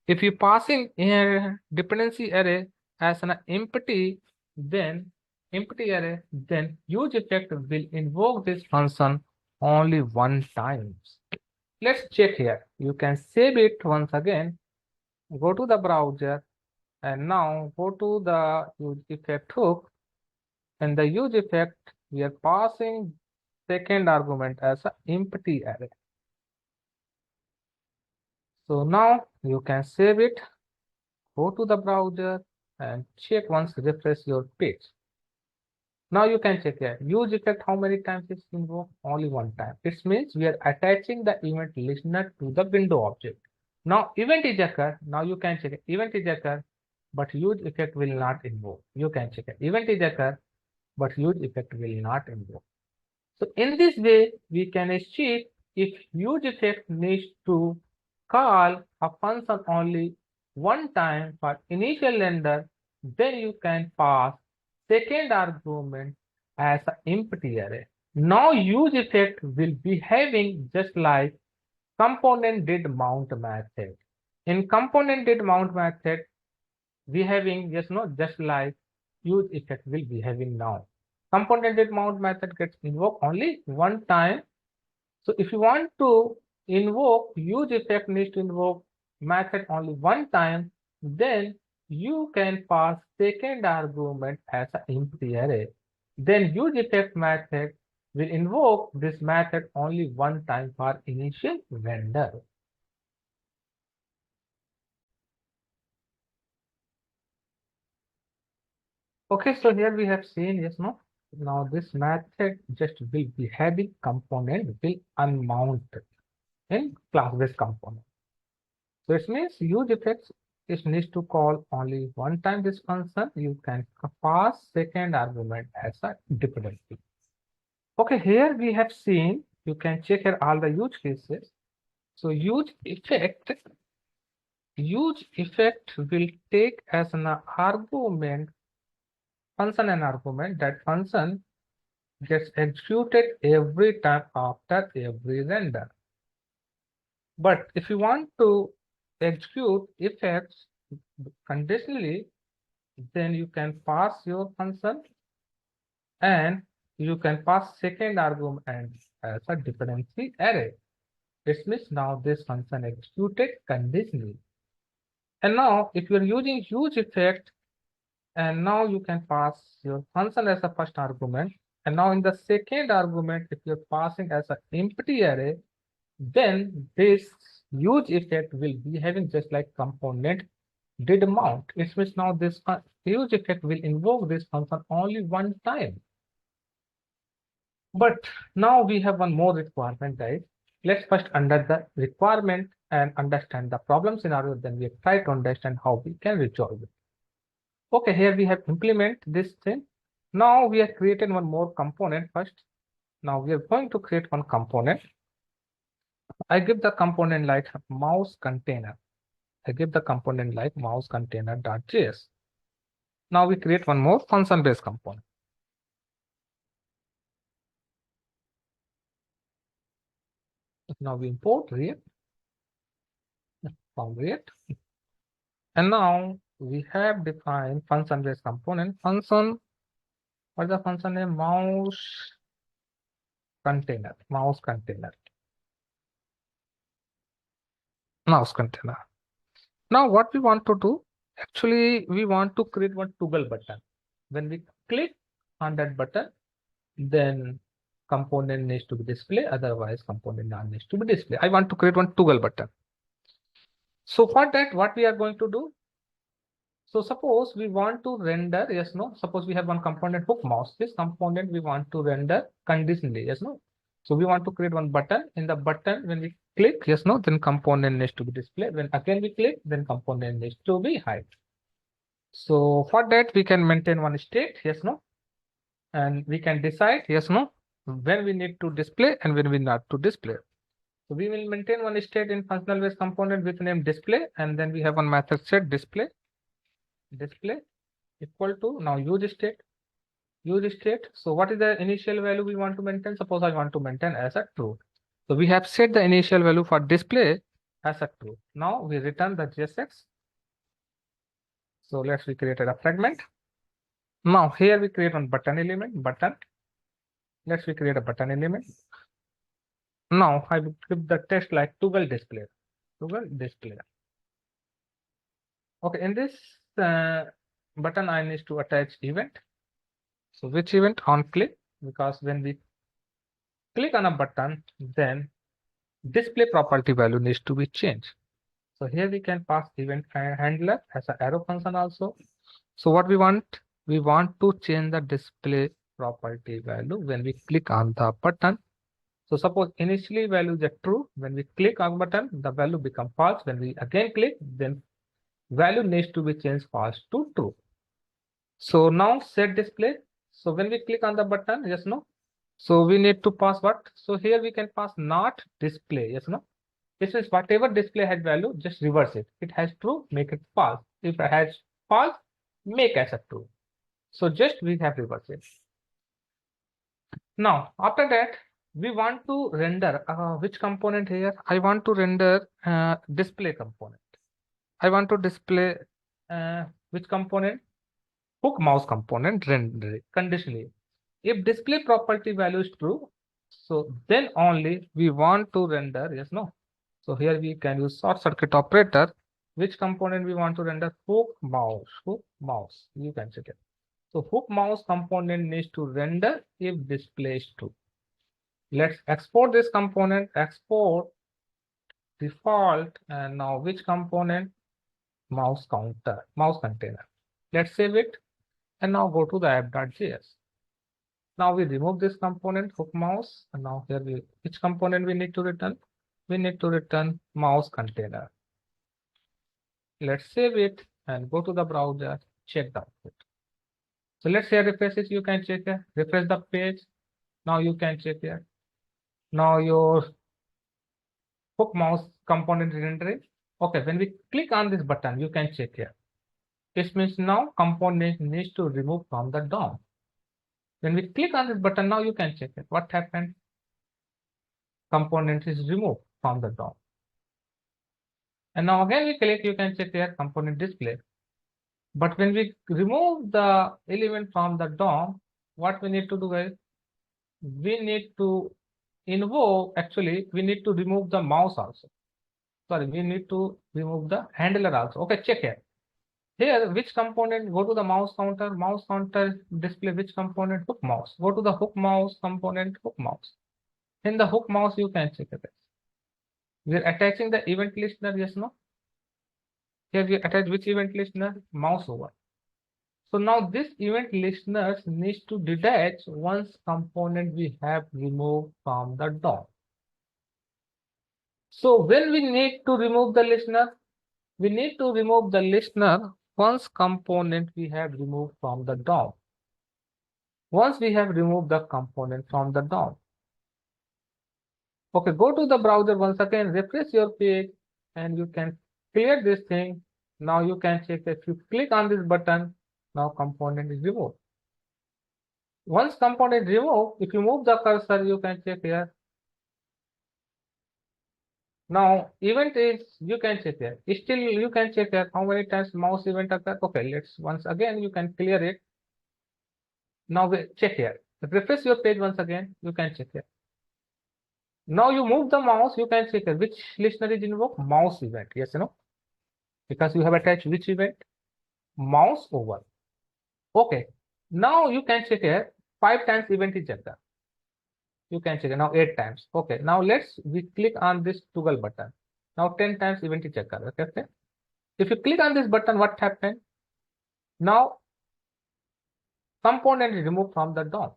If you passing a dependency array as an empty, then useEffect will invoke this function only one time. Let's check here. You can save it once again. Go to the browser and now go to the useEffect hook. And the useEffect, we are passing second argument as an empty array. So now you can save it. Go to the browser and check once, refresh your page. Now you can check here. useEffect, how many times it's invoked? Only one time. It means we are attaching the event listener to the window object. Now event is occur. Now you can check it. Event is occur, but useEffect will not invoke. You can check it. Event is occur, but useEffect will not invoke. So in this way, we can check if useEffect needs to call a function only one time for initial render, then you can pass second argument as an empty array. Now useEffect will be having just like component did mount method. In component did mount method, we having yes no just like useEffect will be having now. Component did mount method gets invoked only one time. So if you want to invoke useEffect needs to invoke method only one time, then you can pass second argument as an empty array. Then useEffect method will invoke this method only one time for initial render. Okay, so here we have seen, yes, no? Now this method just will be having component will unmount in class-based component. So it means useEffect is needs to call only one time this function. You can pass second argument as a dependency. Okay, here we have seen, you can check here all the use cases. So useEffect will take as an argument function and argument. That function gets executed every time after every render. But if you want to execute effects, conditionally, then you can pass your function and you can pass second argument as a dependency array. It means now this function executed conditionally. And now if you're using useEffect, and now you can pass your function as a first argument. And now in the second argument, if you're passing as an empty array, then this useEffect will be having just like component did mount. It means now this useEffect will invoke this function only one time. But now we have one more requirement, guys. Let's first under the requirement and understand the problem scenario, then we try to understand how we can resolve it. Okay, here we have implement this thing. Now we have created one more component first. Now we are going to create one component. I give the component like mouse container. I give the component like mouse container.js. Now we create one more function based component. Now we import React from React. And now we have defined function based component. Function, what is the function name? Mouse container. Mouse container. Mouse container. Now what we want to do, actually we want to create one toggle button. When we click on that button, then component needs to be displayed, otherwise component none needs to be displayed. I want to create one toggle button. So for that, what we are going to do? So suppose we want to render, yes, no. Suppose we have one component hook mouse. This component we want to render conditionally, yes, no. So we want to create one button. In the button, when we click, yes, no, then component needs to be displayed. When again we click, then component needs to be hide. So for that, we can maintain one state, yes, no. And we can decide, yes, no, when we need to display and when we not to display. So we will maintain one state in functional based component with name display, and then we have one method set display equal to now use state. So what is the initial value we want to maintain? Suppose I want to maintain as a true. So we have set the initial value for display as a true. Now we return the JSX. So let's we created a fragment. Now here we create one button element, button. Let's we create a button element. Now I will give the text like toggle display. Toggle display. Okay, in this button I need to attach event. So which event? On click, because when we click on a button, then display property value needs to be changed. So here we can pass event handler as an arrow function also. So what we want to change the display property value when we click on the button. So suppose initially value is true. When we click on button, the value become false. When we again click, then value needs to be changed false to true. So now set display. So when we click on the button, yes, no. So we need to pass what? So here we can pass not display, yes, no. This is whatever display has value, just reverse it. It has true, make it false. If it has false, make as a true. So just we have reverse it. Now after that, we want to render which component here? I want to render display component. I want to display which component? Hook mouse component render conditionally. If display property value is true, so then only we want to render, yes, no. So here we can use short circuit operator. Which component we want to render? Hook mouse. You can check it. So hook mouse component needs to render if display is true. Let's export this component, export default, and now which component? Mouse container. Let's save it and now go to the app.js. Now we remove this component hook mouse, and now here which component we need to return? We need to return mouse container. Let's save it and go to the browser, check the output. So let's say refresh it, you can check here, refresh the page. Now you can check here. Now your hook mouse component is rendering. Okay, when we click on this button, you can check here. This means now component needs to remove from the DOM. When we click on this button, now you can check it. What happened? Component is removed from the DOM. And now again we click, you can check here component display. But when we remove the element from the DOM, what we need to do, guys? We need to invoke, actually, we need to remove the mouse also. Sorry, we need to remove the handler also. Okay, check here. Here, which component? Go to the mouse counter display which component? Hook mouse. Go to the hook mouse component, hook mouse. In the hook mouse, you can check it. We're attaching the event listener, yes, no? Here we attach which event listener? Mouse over. So now this event listener needs to detach once component we have removed from the DOM. So when we need to remove the listener, we need to remove the listener once component we have removed from the DOM. Once we have removed the component from the DOM. Okay, go to the browser once again, refresh your page, and you can clear this thing. Now you can check if you click on this button, now component is removed. Once component is removed, if you move the cursor, you can check here. Now event is, you can check here. Still you can check here how many times mouse event occur. Okay, let's once again, you can clear it. Now we check here. Refresh your page once again, you can check here. Now you move the mouse, you can check here which listener is invoked, mouse event. Yes or no? Because you have attached which event? Mouse over. Okay. Now you can check here 5 times event is occur. You can check it now 8 times. Okay. Now we click on this toggle button. Now 10 times event is occur. Okay. If you click on this button, what happened? Now component is removed from the DOM.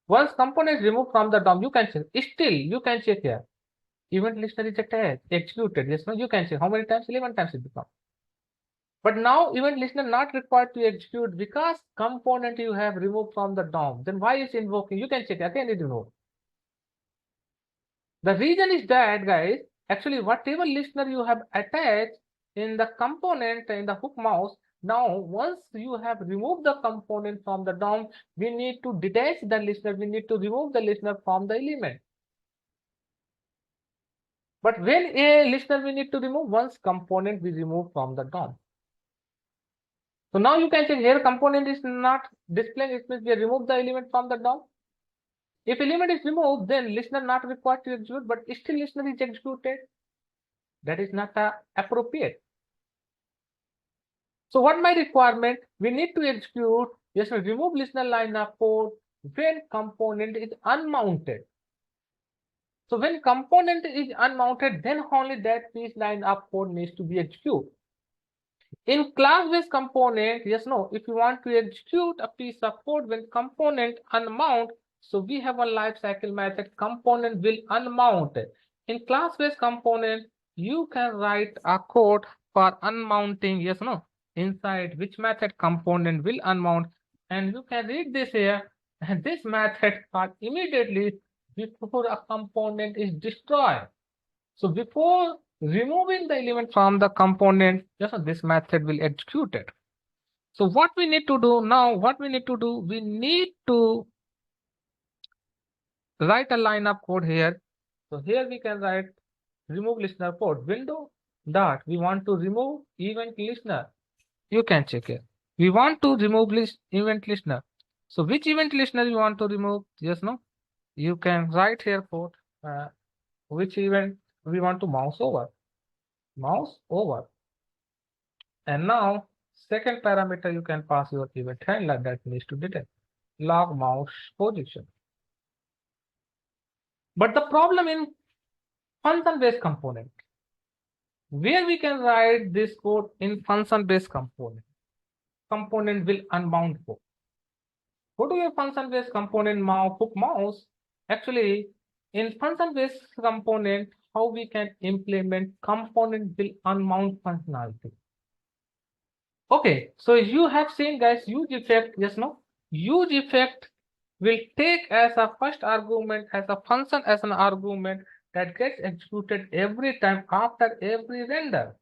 Once component is removed from the DOM, you can check. Still, you can check here. Event listener is attached, executed. Yes, no, you can check how many times? 11 times it become. But now event listener not required to execute because component you have removed from the DOM. Then why is invoking? You can check again it removed. The reason is that, guys, actually whatever listener you have attached in the component in the hook mouse, now once you have removed the component from the DOM, we need to detach the listener, we need to remove the listener from the element. But when a listener we need to remove, once component we remove from the DOM. So now you can check here component is not displaying, it means we remove the element from the DOM. If element is removed, then listener not required to execute, but still listener is executed. That is not appropriate. So what my requirement? We need to execute, yes, remove listener line of code when component is unmounted. So when component is unmounted, then only that piece line of code needs to be executed. In class-based component, yes, no, if you want to execute a piece of code when component unmount, so we have a lifecycle method, component will unmount. In class-based component, you can write a code for unmounting, yes, no, inside which method component will unmount, and you can read this here, and this method are immediately before a component is destroyed. So before removing the element from the component, yes, this method will execute it. So what we need to do now, we need to write a line of code here. So here we can write remove listener code window dot. We want to remove event listener. You can check it. We want to remove event listener. So which event listener you want to remove? Yes, no. You can write here code which event we want to mouse over. Mouse over. And now, second parameter, you can pass your event handler that needs to detect log mouse position. But the problem in function-based component, where we can write this code in function-based component, component will unmount code. Go to your function-based component hook mouse. Actually, in function-based component, how we can implement component will unmount functionality. Okay, so you have seen, guys, useEffect, yes, no? UseEffect will take as a first argument, as a function, as an argument that gets executed every time after every render.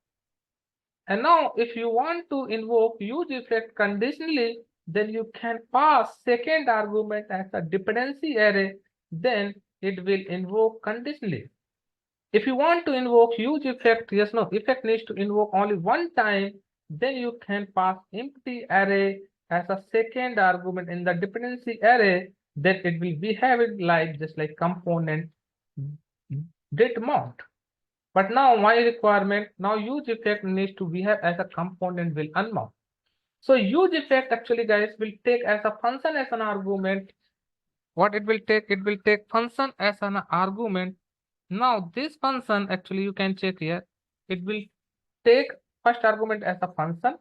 And now, if you want to invoke useEffect conditionally, then you can pass second argument as a dependency array, then it will invoke conditionally. If you want to invoke use effect, yes, no, effect needs to invoke only one time, then you can pass empty array as a second argument in the dependency array, then it will behave like just like component did mount. But now my requirement, now use effect needs to behave as a component will unmount. So use effect actually guys will take as a function as an argument. What it will take? It will take function as an argument. Now this function actually you can check here. It will take first argument as a function.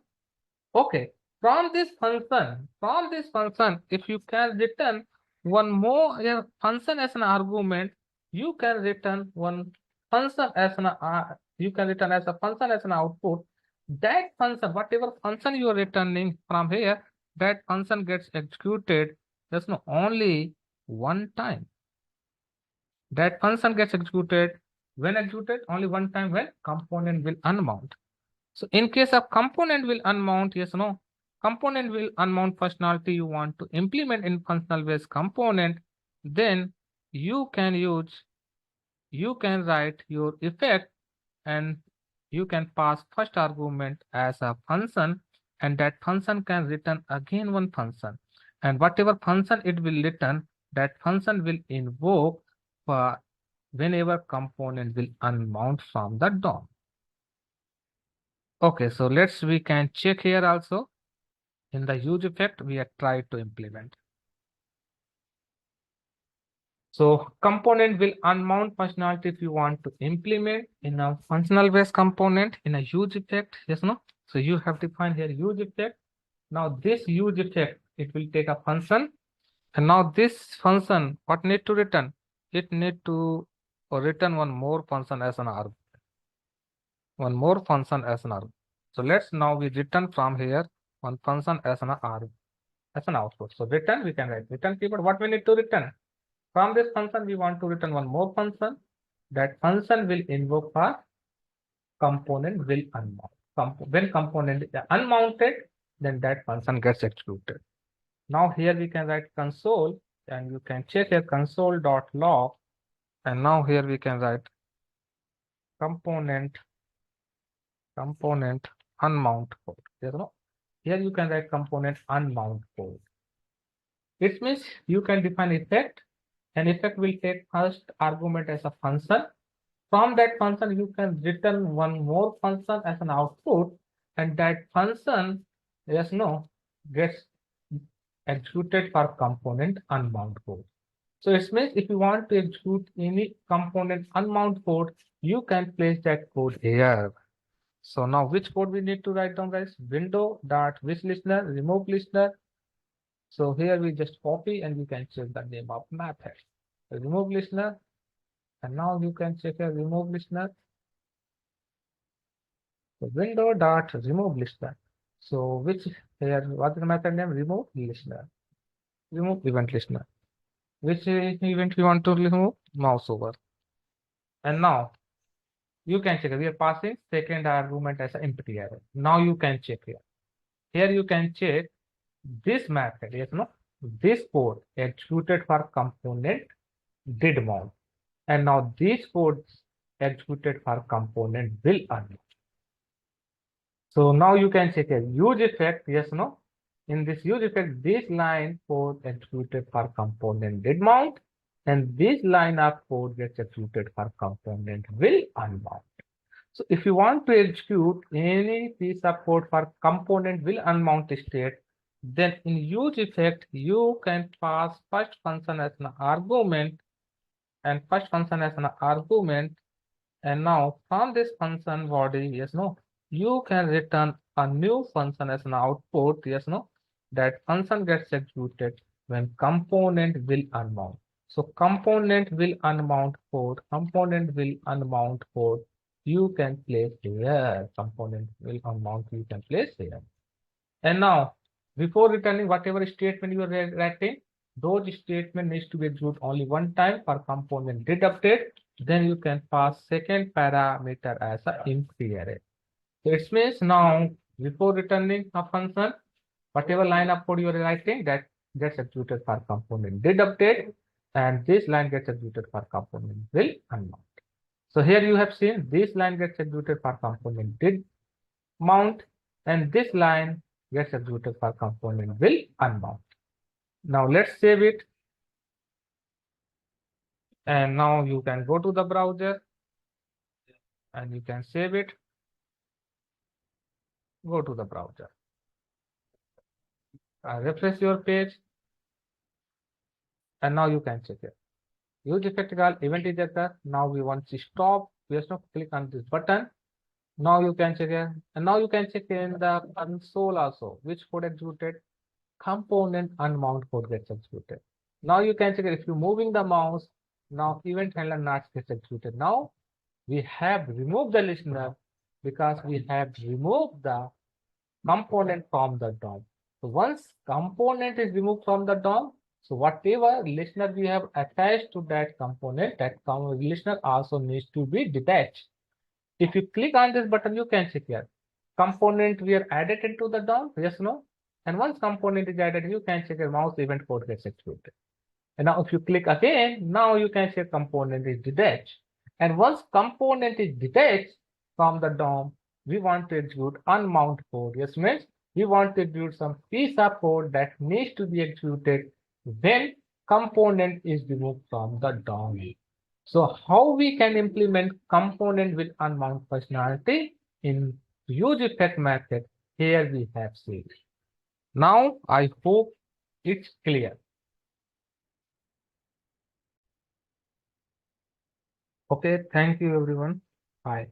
Okay. From this function, if you can return one more function as an argument, you can return one function as an you can return as a function as an output. That function, whatever function you are returning from here, that function gets executed. There's no only one time. That function gets executed when executed only one time when component will unmount. So in case of component will unmount, yes, no, component will unmount functionality you want to implement in functional based component, then you can write your effect and you can pass first argument as a function and that function can return again one function. And whatever function it will return, that function will invoke for whenever component will unmount from the DOM. Okay, so we can check here also. In the use effect, we have tried to implement. So component will unmount functionality if you want to implement in a functional based component in a use effect. Yes, no? So you have defined here use effect. Now this use effect, it will take a function. And now this function, what need to return? It need to return one more function as an argument. One more function as an argument. So let's now we return from here one function as an argument, as an output. So return, we can write return keyword. What we need to return? From this function, we want to return one more function. That function will invoke for component will unmount. When component is unmounted, then that function gets executed. Now here we can write console and you can check here console.log. And now here we can write component unmount code. Yes, no? Here you can write component unmount code. It means you can define effect and effect will take first argument as a function. From that function, you can return one more function as an output and that function, yes, no, gets executed for component unmount code. So it means if you want to execute any component unmount code, you can place that code here. So now which code we need to write down, guys? Window.wishListener, remove listener. So here we just copy and you can check the name of method. Remove listener. And now you can check a remove listener. So window.remove listener. So which here, what is the method name? Remove listener. Remove event listener. Which event we want to remove? Mouse over. And now you can check. We are passing second argument as an empty array. Now you can check here. Here you can check this method. Yes, no. This code executed for component did mount. And now these codes executed for component will unmount. So now you can check a use effect, yes, no. In this use effect, this line code executed for component did mount, and this line of code gets executed for component will unmount. So if you want to execute any piece of code for component will unmount state, then in use effect, you can pass first function as an argument and first function as an argument. And now from this function body, yes, no, you can return a new function as an output, yes, no, that function gets executed when component will unmount. So component will unmount code, you can place here, component will unmount, you can place here. And now, before returning whatever statement you are writing, those statement needs to be executed only one time for component did update. Then you can pass second parameter as an empty array. So it means now, before returning a function, whatever line of code you are writing, that gets executed for component did update, and this line gets executed for component will unmount. So here you have seen this line gets executed for component did mount, and this line gets executed for component will unmount. Now let's save it. And now you can go to the browser and you can save it. Go to the browser. Refresh your page. And now you can check it. Use effect called event ejector. Now we want to stop. We just click on this button. Now you can check it. And now you can check in the console also which code executed. Component unmount code gets executed. Now you can check it. If you're moving the mouse, now event handler not gets executed. Now we have removed the listener because we have removed the component from the DOM. So once component is removed from the DOM, so whatever listener we have attached to that component, that listener also needs to be detached. If you click on this button, you can check here. Component we are added into the DOM, yes, no? And once component is added, you can check your mouse event code gets executed. And now if you click again, now you can check component is detached. And once component is detached from the DOM, we want to execute unmount code. Yes, means we want to execute some piece of code that needs to be executed when component is removed from the DOM. So how we can implement component with unmount functionality in useEffect method? Here we have seen. Now I hope it's clear. Okay, thank you everyone. Bye.